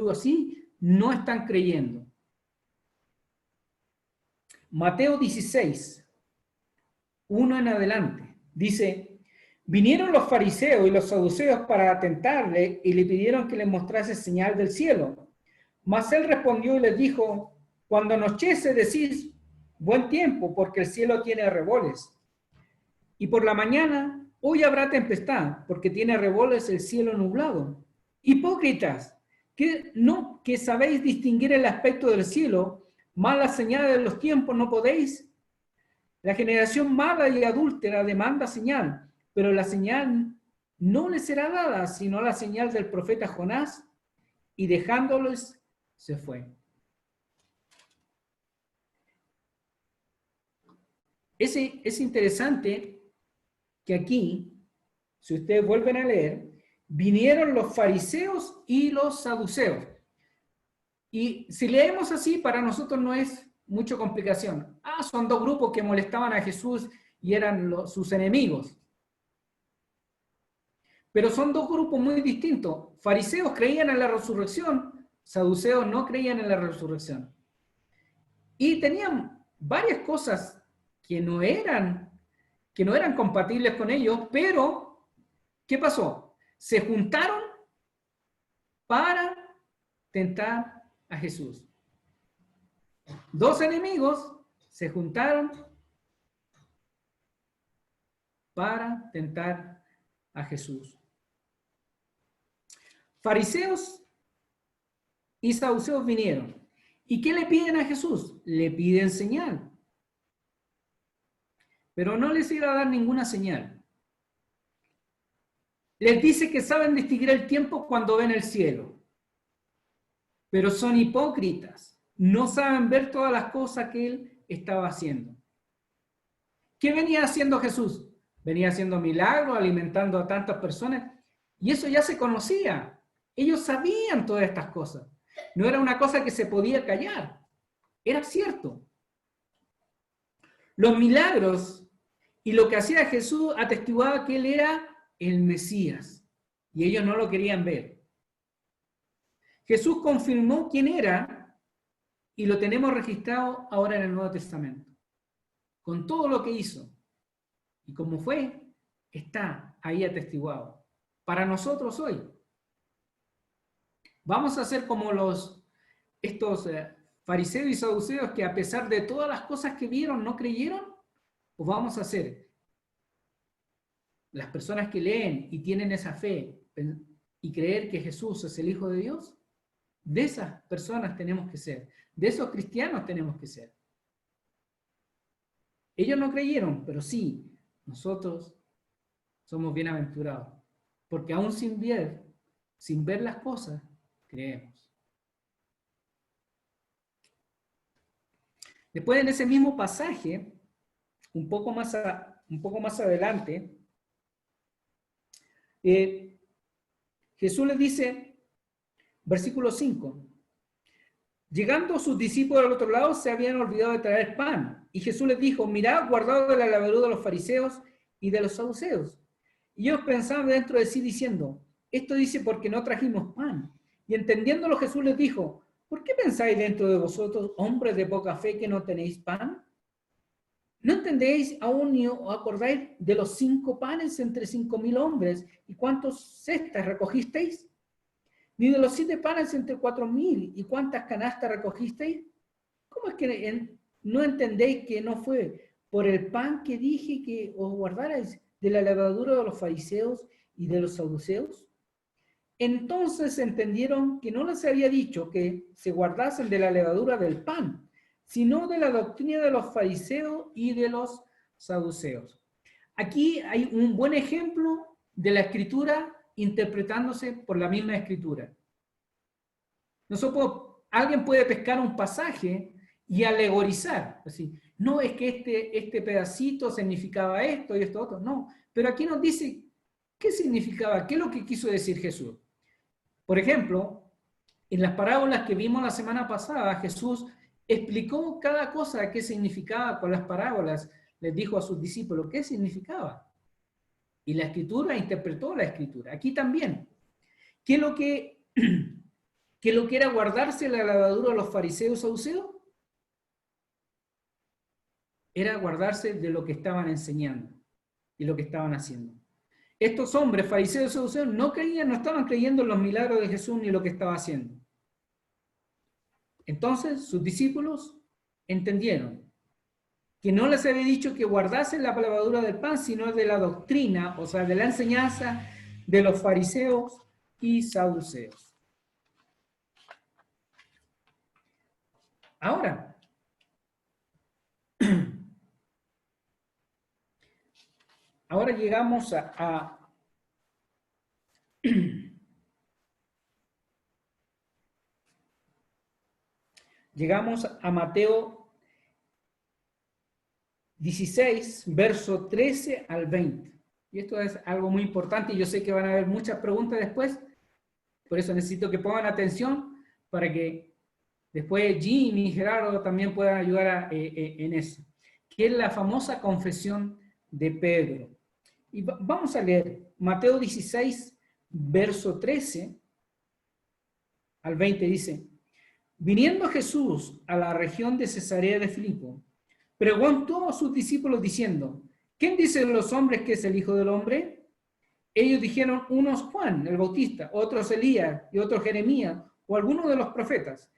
así no están creyendo. Mateo 16, 1 en adelante, dice, vinieron los fariseos y los saduceos para tentarle y le pidieron que les mostrase señal del cielo. Mas él respondió y les dijo, cuando anochece decís, buen tiempo, porque el cielo tiene arreboles. Y por la mañana, hoy habrá tempestad, porque tiene arreboles el cielo nublado. Hipócritas, que sabéis distinguir el aspecto del cielo, más las señales de los tiempos no podéis. La generación mala y adúltera demanda señal, pero la señal no le será dada, sino la señal del profeta Jonás, y dejándolos se fue. Es interesante que aquí, si ustedes vuelven a leer, vinieron los fariseos y los saduceos. Y si leemos así, para nosotros no es mucha complicación. Son dos grupos que molestaban a Jesús y eran sus enemigos. Pero son dos grupos muy distintos. Fariseos creían en la resurrección, saduceos no creían en la resurrección. Y tenían varias cosas que no eran compatibles con ellos, pero ¿qué pasó? Se juntaron para tentar a Jesús. Dos enemigos se juntaron para tentar a Jesús. Fariseos y saduceos vinieron. ¿Y qué le piden a Jesús? Le piden señal. Pero no les iba a dar ninguna señal. Les dice que saben distinguir el tiempo cuando ven el cielo. Pero son hipócritas. No saben ver todas las cosas que él estaba haciendo. ¿Qué venía haciendo Jesús? Venía haciendo milagros, alimentando a tantas personas. Y eso ya se conocía. Ellos sabían todas estas cosas. No era una cosa que se podía callar. Era cierto. Los milagros y lo que hacía Jesús atestiguaba que Él era el Mesías. Y ellos no lo querían ver. Jesús confirmó quién era y lo tenemos registrado ahora en el Nuevo Testamento. Con todo lo que hizo y como fue, está ahí atestiguado. Para nosotros hoy. Vamos a ser como estos fariseos y saduceos que a pesar de todas las cosas que vieron, no creyeron. ¿O vamos a ser las personas que leen y tienen esa fe y creer que Jesús es el Hijo de Dios? De esas personas tenemos que ser. De esos cristianos tenemos que ser. Ellos no creyeron, pero sí, nosotros somos bienaventurados. Porque aún sin ver las cosas, creemos. Después en ese mismo pasaje, un poco más adelante, Jesús les dice, versículo 5, llegando sus discípulos al otro lado, se habían olvidado de traer pan. Y Jesús les dijo, mirad, guardado de la levadura de los fariseos y de los saduceos. Y ellos pensaban dentro de sí diciendo, esto dice porque no trajimos pan. Y entendiéndolo Jesús les dijo, ¿por qué pensáis dentro de vosotros, hombres de poca fe, que no tenéis pan? ¿No entendéis aún ni os acordáis de los 5 panes entre 5.000 hombres? ¿Y cuántos cestas recogisteis? Ni de los 7 panes entre 4.000, ¿y cuántas canastas recogisteis? ¿Cómo es que no entendéis que no fue por el pan que dije que os guardarais de la levadura de los fariseos y de los saduceos? Entonces entendieron que no les había dicho que se guardasen de la levadura del pan, sino de la doctrina de los fariseos y de los saduceos. Aquí hay un buen ejemplo de la escritura interpretándose por la misma escritura. Alguien puede pescar un pasaje y alegorizar, así, no es que este pedacito significaba esto y esto otro, no, pero aquí nos dice qué significaba, qué es lo que quiso decir Jesús. Por ejemplo, en las parábolas que vimos la semana pasada, Jesús explicó cada cosa qué significaba con las parábolas, les dijo a sus discípulos qué significaba. Y la escritura interpretó la escritura. Aquí también. ¿Qué es lo que era guardarse la levadura de los fariseos saduceos? Era guardarse de lo que estaban enseñando y lo que estaban haciendo. Estos hombres, fariseos y saduceos, no estaban creyendo en los milagros de Jesús ni lo que estaba haciendo. Entonces, sus discípulos entendieron que no les había dicho que guardasen la levadura del pan, sino de la doctrina, o sea, de la enseñanza de los fariseos y saduceos. Ahora, llegamos llegamos a Mateo 16, verso 13 al 20. Y esto es algo muy importante y yo sé que van a haber muchas preguntas después, por eso necesito que pongan atención para que después Jimmy y Gerardo también puedan ayudar en eso, que es la famosa confesión de Pedro. Y vamos a leer Mateo 16, verso 13 al 20, dice, viniendo Jesús a la región de Cesarea de Filipo, preguntó a sus discípulos diciendo, ¿quién dicen los hombres que es el Hijo del Hombre? Ellos dijeron, unos Juan el Bautista, otros Elías y otros Jeremías o alguno de los profetas.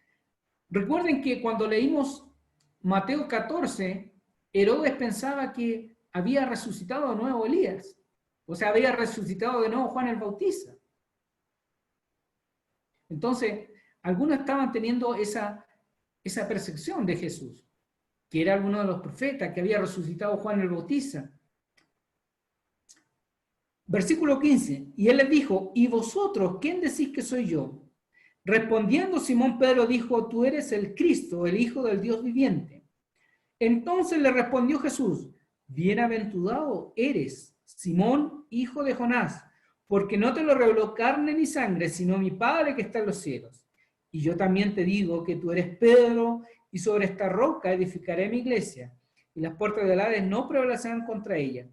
Recuerden que cuando leímos Mateo 14, Herodes pensaba que había resucitado de nuevo Elías, o sea, había resucitado de nuevo Juan el Bautista. Entonces, algunos estaban teniendo esa percepción de Jesús, que era alguno de los profetas, que había resucitado Juan el Bautista. Versículo 15, y él les dijo, ¿y vosotros quién decís que soy yo? Respondiendo Simón Pedro dijo, tú eres el Cristo, el Hijo del Dios viviente. Entonces le respondió Jesús, bienaventurado eres, Simón, hijo de Jonás, porque no te lo reveló carne ni sangre, sino mi Padre que está en los cielos. Y yo también te digo que tú eres Pedro, y sobre esta roca edificaré mi iglesia, y las puertas del Hades no prevalecerán contra ella.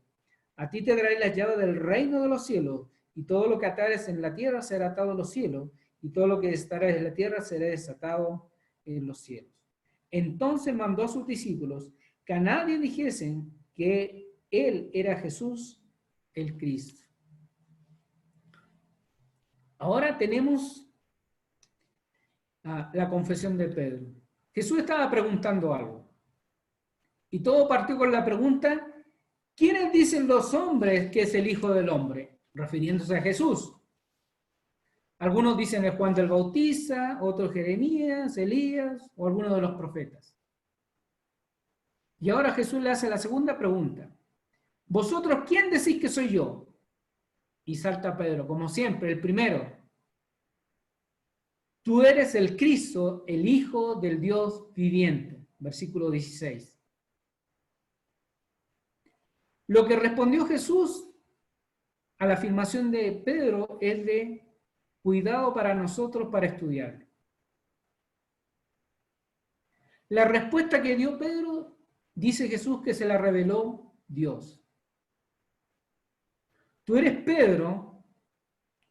A ti te daré las llaves del reino de los cielos, y todo lo que atares en la tierra será atado en los cielos, y todo lo que desatares en la tierra será desatado en los cielos. Entonces mandó a sus discípulos que a nadie dijesen que él era Jesús el Cristo. Ahora tenemos la confesión de Pedro. Jesús estaba preguntando algo. Y todo partió con la pregunta, ¿quiénes dicen los hombres que es el Hijo del Hombre? Refiriéndose a Jesús. Algunos dicen es Juan del Bautista, otros Jeremías, Elías o alguno de los profetas. Y ahora Jesús le hace la segunda pregunta. ¿Vosotros quién decís que soy yo? Y salta Pedro, como siempre, el primero. Tú eres el Cristo, el Hijo del Dios viviente. Versículo 16. Lo que respondió Jesús a la afirmación de Pedro es de cuidado para nosotros para estudiar. La respuesta que dio Pedro, dice Jesús que se la reveló Dios. Tú eres Pedro,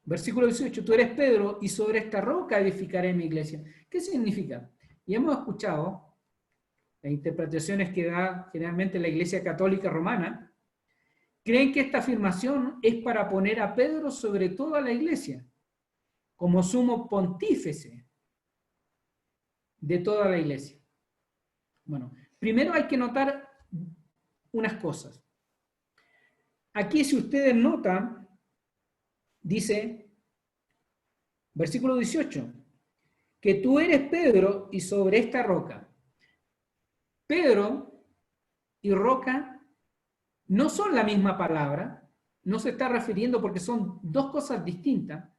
versículo 18, tú eres Pedro y sobre esta roca edificaré mi iglesia. ¿Qué significa? Y hemos escuchado las interpretaciones que da generalmente la Iglesia Católica Romana. Creen que esta afirmación es para poner a Pedro sobre toda la iglesia, como sumo pontífice de toda la iglesia. Bueno, primero hay que notar unas cosas. Aquí, si ustedes notan, dice, versículo 18, que tú eres Pedro y sobre esta roca. Pedro y roca no son la misma palabra, no se está refiriendo porque son dos cosas distintas,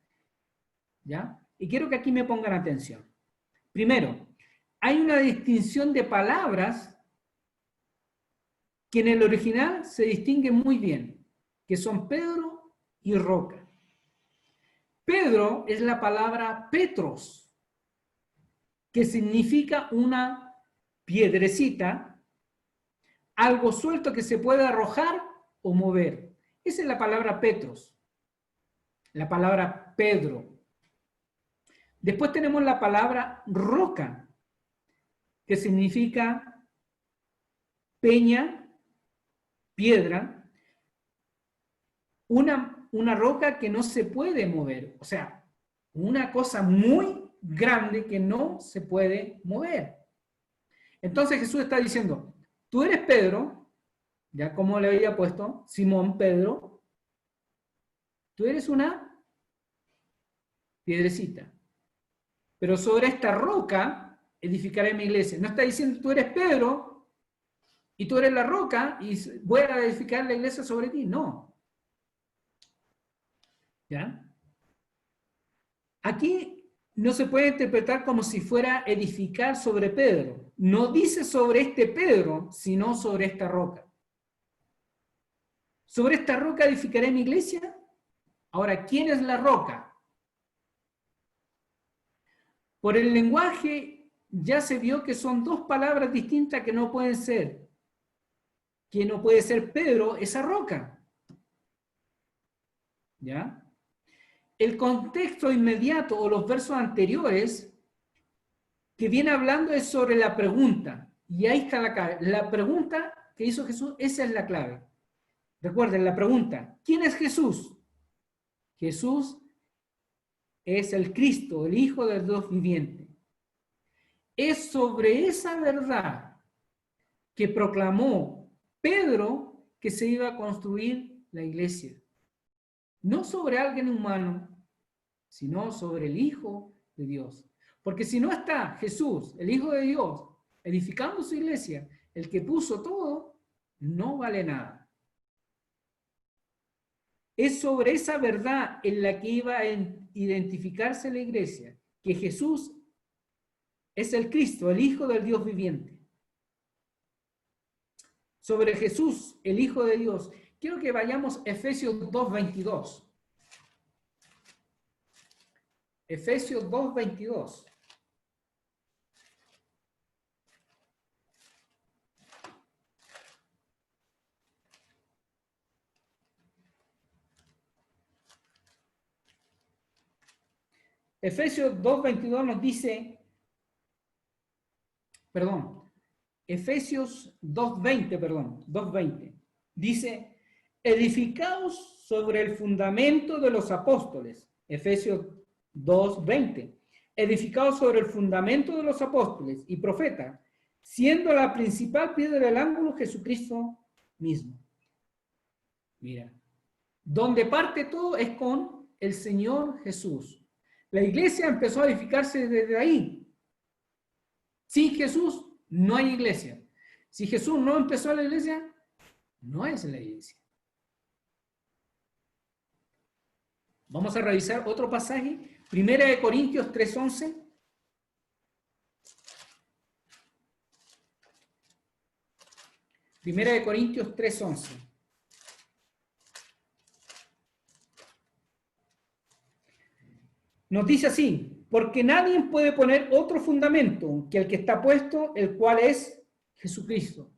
¿ya? Y quiero que aquí me pongan atención. Primero, hay una distinción de palabras que en el original se distinguen muy bien, que son Pedro y roca. Pedro es la palabra Petros, que significa una piedrecita, algo suelto que se puede arrojar o mover. Esa es la palabra Petros, la palabra Pedro. Después tenemos la palabra roca, que significa peña, piedra, una roca que no se puede mover, o sea, una cosa muy grande que no se puede mover. Entonces Jesús está diciendo, tú eres Pedro, ya como le había puesto, Simón Pedro, tú eres una piedrecita, pero sobre esta roca edificaré mi iglesia. No está diciendo tú eres Pedro y tú eres la roca y voy a edificar la iglesia sobre ti, no. ¿Ya? Aquí no se puede interpretar como si fuera edificar sobre Pedro. No dice sobre este Pedro, sino sobre esta roca. Sobre esta roca edificaré mi iglesia. Ahora, ¿quién es la roca? Por el lenguaje ya se vio que son dos palabras distintas que no pueden ser. Que no puede ser Pedro, esa roca. ¿Ya? El contexto inmediato o los versos anteriores que viene hablando es sobre la pregunta. Y ahí está la clave. La pregunta que hizo Jesús, esa es la clave. Recuerden la pregunta, ¿quién es Jesús? Jesús es el Cristo, el Hijo del Dios viviente. Es sobre esa verdad que proclamó Pedro que se iba a construir la iglesia. No sobre alguien humano, sino sobre el Hijo de Dios. Porque si no está Jesús, el Hijo de Dios, edificando su iglesia, el que puso todo, no vale nada. Es sobre esa verdad en la que iba a identificarse la iglesia, que Jesús es el Cristo, el Hijo del Dios viviente. Sobre Jesús, el Hijo de Dios. Quiero que vayamos a Efesios 2:22. Efesios 2:22. Efesios 2:22 nos dice, Efesios 2:20, dice, edificaos sobre el fundamento de los apóstoles. Efesios 2:20, edificaos sobre el fundamento de los apóstoles y profetas, siendo la principal piedra del ángulo Jesucristo mismo. Mira, donde parte todo es con el Señor Jesús. La iglesia empezó a edificarse desde ahí. Sin Jesús no hay iglesia. Si Jesús no empezó la iglesia, no es la iglesia. Vamos a revisar otro pasaje. 1 Corintios 3:11. Primera de Corintios 3:11. Nos dice así, porque nadie puede poner otro fundamento que el que está puesto, el cual es Jesucristo.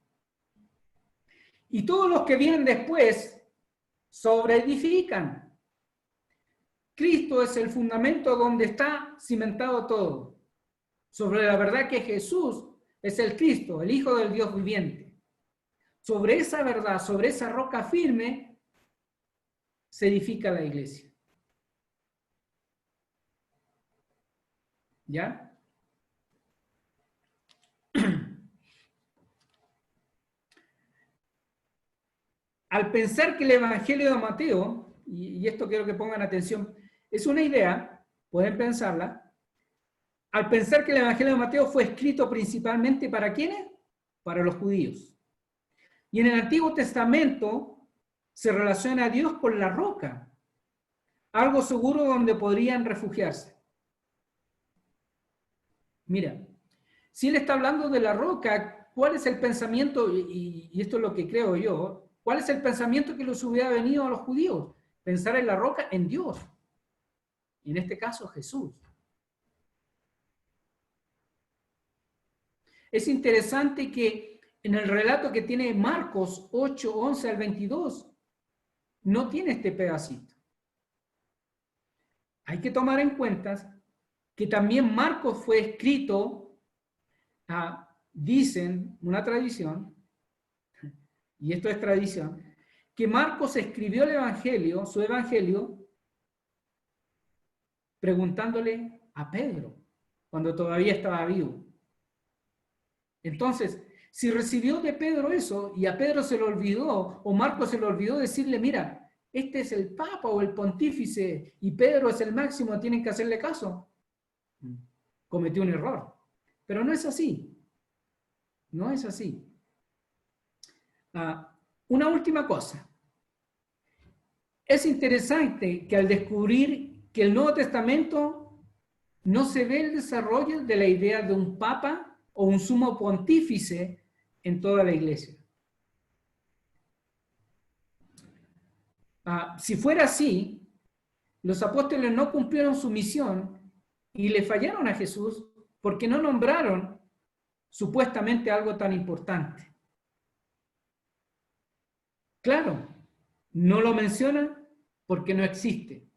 Y todos los que vienen después sobreedifican. Cristo es el fundamento donde está cimentado todo. Sobre la verdad que Jesús es el Cristo, el Hijo del Dios viviente. Sobre esa verdad, sobre esa roca firme, se edifica la iglesia. ¿Ya? Al pensar que el Evangelio de Mateo, y esto quiero que pongan atención, es una idea, pueden pensarla, al pensar que el Evangelio de Mateo fue escrito principalmente ¿para quiénes? Para los judíos. Y en el Antiguo Testamento se relaciona a Dios con la roca, algo seguro donde podrían refugiarse. Mira, si él está hablando de la roca, ¿cuál es el pensamiento? Y esto es lo que creo yo. ¿Cuál es el pensamiento que les hubiera venido a los judíos? Pensar en la roca, en Dios. Y en este caso, Jesús. Es interesante que en el relato que tiene Marcos 8, 11 al 22, no tiene este pedacito. Hay que tomar en cuenta que también Marcos fue escrito, dicen, una tradición, y esto es tradición, que Marcos escribió el Evangelio, su Evangelio, preguntándole a Pedro, cuando todavía estaba vivo. Entonces, si recibió de Pedro eso, y a Pedro se le olvidó, o Marcos se le olvidó decirle, mira, este es el Papa o el Pontífice, y Pedro es el máximo, tienen que hacerle caso, cometió un error. Pero no es así. No es así. Una última cosa. Es interesante que al descubrir que el Nuevo Testamento no se ve el desarrollo de la idea de un papa o un sumo pontífice en toda la iglesia. Si fuera así, los apóstoles no cumplieron su misión y le fallaron a Jesús porque no nombraron supuestamente algo tan importante. Claro, no lo mencionan porque no existe.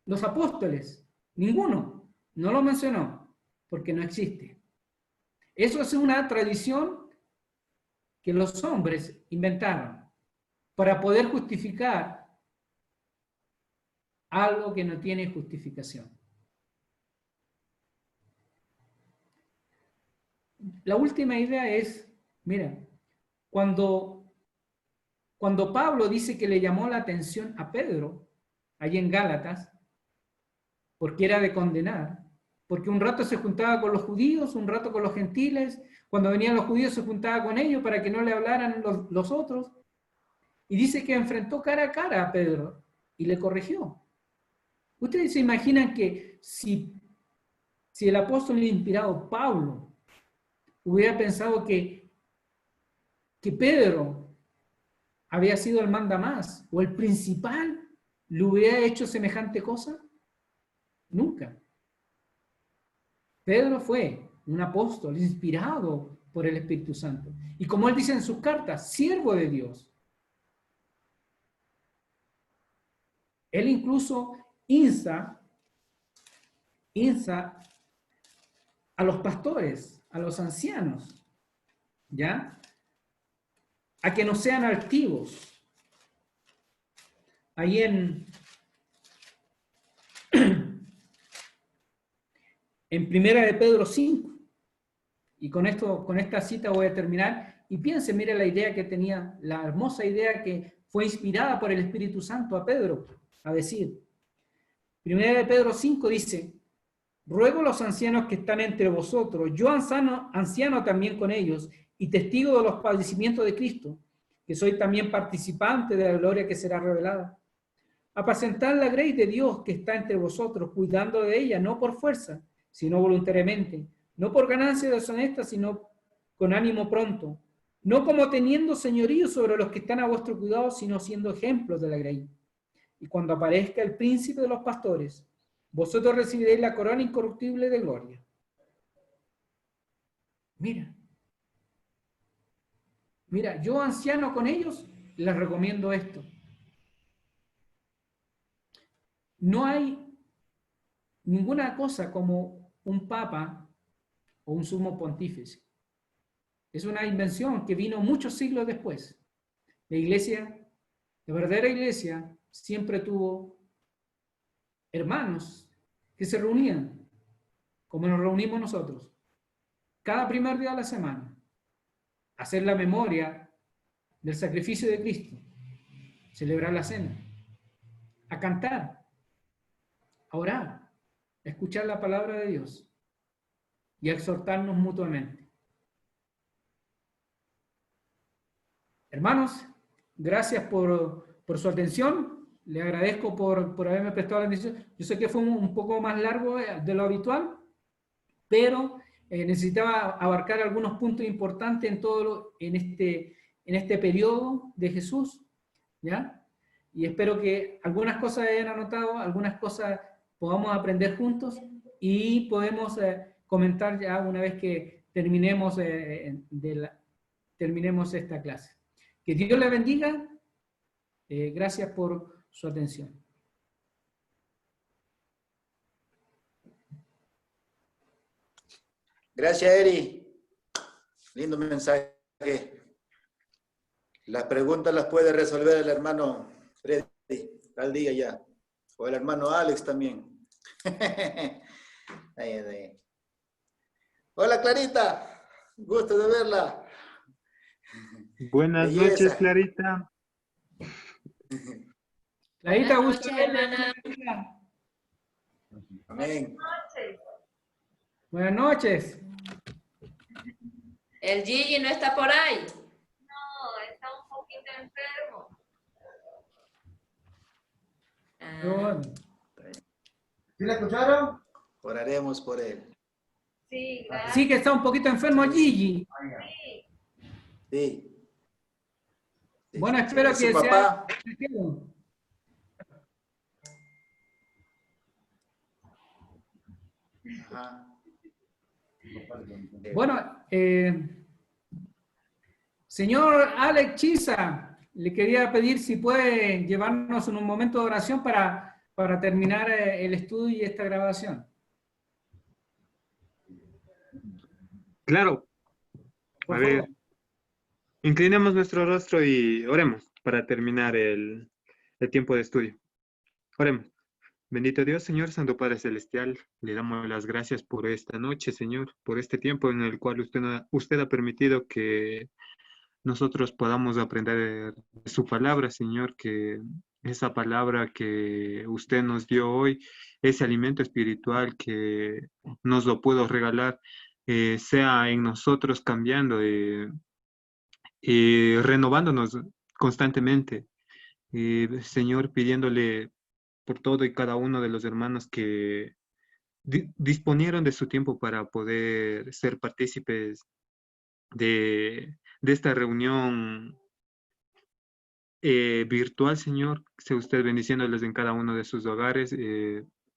Los apóstoles, ninguno, no lo mencionó porque no existe. Eso es una tradición que los hombres inventaron para poder justificar algo que no tiene justificación. La última idea es, mira, cuando Pablo dice que le llamó la atención a Pedro, allí en Gálatas, porque era de condenar, porque un rato se juntaba con los judíos, un rato con los gentiles, cuando venían los judíos se juntaba con ellos para que no le hablaran los otros, y dice que enfrentó cara a cara a Pedro y le corrigió. ¿Ustedes se imaginan que si el apóstol inspirado Pablo hubiera pensado que Pedro había sido el mandamás o el principal, le hubiera hecho semejante cosa? Nunca. Pedro fue un apóstol inspirado por el Espíritu Santo. Y como él dice en sus cartas, siervo de Dios. Él incluso insta a los pastores, a los ancianos, ¿ya? A que no sean altivos. Ahí en Primera de Pedro 5, y con esta cita voy a terminar, y piense, mire la idea que tenía, la hermosa idea que fue inspirada por el Espíritu Santo a Pedro, a decir, Primera de Pedro 5 dice, ruego a los ancianos que están entre vosotros, yo anciano también con ellos, y testigo de los padecimientos de Cristo, que soy también participante de la gloria que será revelada. Apacentad la grey de Dios que está entre vosotros, cuidando de ella, no por fuerza, sino voluntariamente, no por ganancia deshonesta, sino con ánimo pronto, no como teniendo señorío sobre los que están a vuestro cuidado, sino siendo ejemplos de la grey. Y cuando aparezca el príncipe de los pastores, vosotros recibiréis la corona incorruptible de gloria. Mira, yo anciano con ellos, les recomiendo esto. No hay ninguna cosa como un papa o un sumo pontífice. Es una invención que vino muchos siglos después. La iglesia, la verdadera iglesia, siempre tuvo hermanos que se reunían, como nos reunimos nosotros, cada primer día de la semana, a hacer la memoria del sacrificio de Cristo, celebrar la cena, a cantar, a orar, a escuchar la palabra de Dios y a exhortarnos mutuamente. Hermanos, gracias por su atención. Le agradezco por haberme prestado la atención. Yo sé que fue un poco más largo de lo habitual, pero necesitaba abarcar algunos puntos importantes en este periodo de Jesús, ¿ya? Y espero que algunas cosas hayan anotado, algunas cosas podamos aprender juntos y podemos comentar ya una vez que terminemos esta clase. Que Dios le bendiga. Gracias por su atención. Gracias, Eri. Lindo mensaje. Las preguntas las puede resolver el hermano Freddy, al día ya. O el hermano Alex también. Ahí. Hola, Clarita. Gusto de verla. Buenas Belleza. noches, Clarita. Clarita, Buenas gusto noches, verla. hermana. Amén. Buenas noches. El Gigi no está por ahí. No, está un poquito enfermo. Bueno. ¿Sí la escucharon? Oraremos por él. Sí, gracias. Sí que está un poquito enfermo Gigi. Sí. Sí. Sí. Bueno, espero ¿Su que papá? Ajá. Bueno, señor Alex Chisa, le quería pedir si puede llevarnos en un momento de oración para terminar el estudio y esta grabación. Claro. Por A favor. ver, inclinemos nuestro rostro y oremos para terminar el tiempo de estudio. Oremos. Bendito Dios, Señor, Santo Padre Celestial, le damos las gracias por esta noche, Señor, por este tiempo en el cual usted ha permitido que nosotros podamos aprender de su palabra, Señor, que esa palabra que usted nos dio hoy, ese alimento espiritual que nos lo pudo regalar, sea en nosotros cambiando y renovándonos constantemente. Señor, pidiéndole por todo y cada uno de los hermanos que disponieron de su tiempo para poder ser partícipes de esta reunión virtual, Señor. Sea usted bendiciéndoles en cada uno de sus hogares,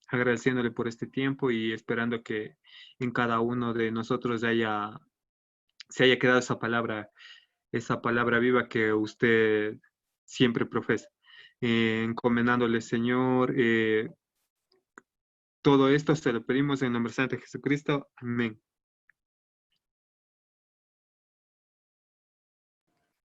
agradeciéndole por este tiempo y esperando que en cada uno de nosotros se haya quedado esa palabra viva que usted siempre profesa. Encomendándole, Señor, todo esto se lo pedimos en nombre santo de Jesucristo. Amén.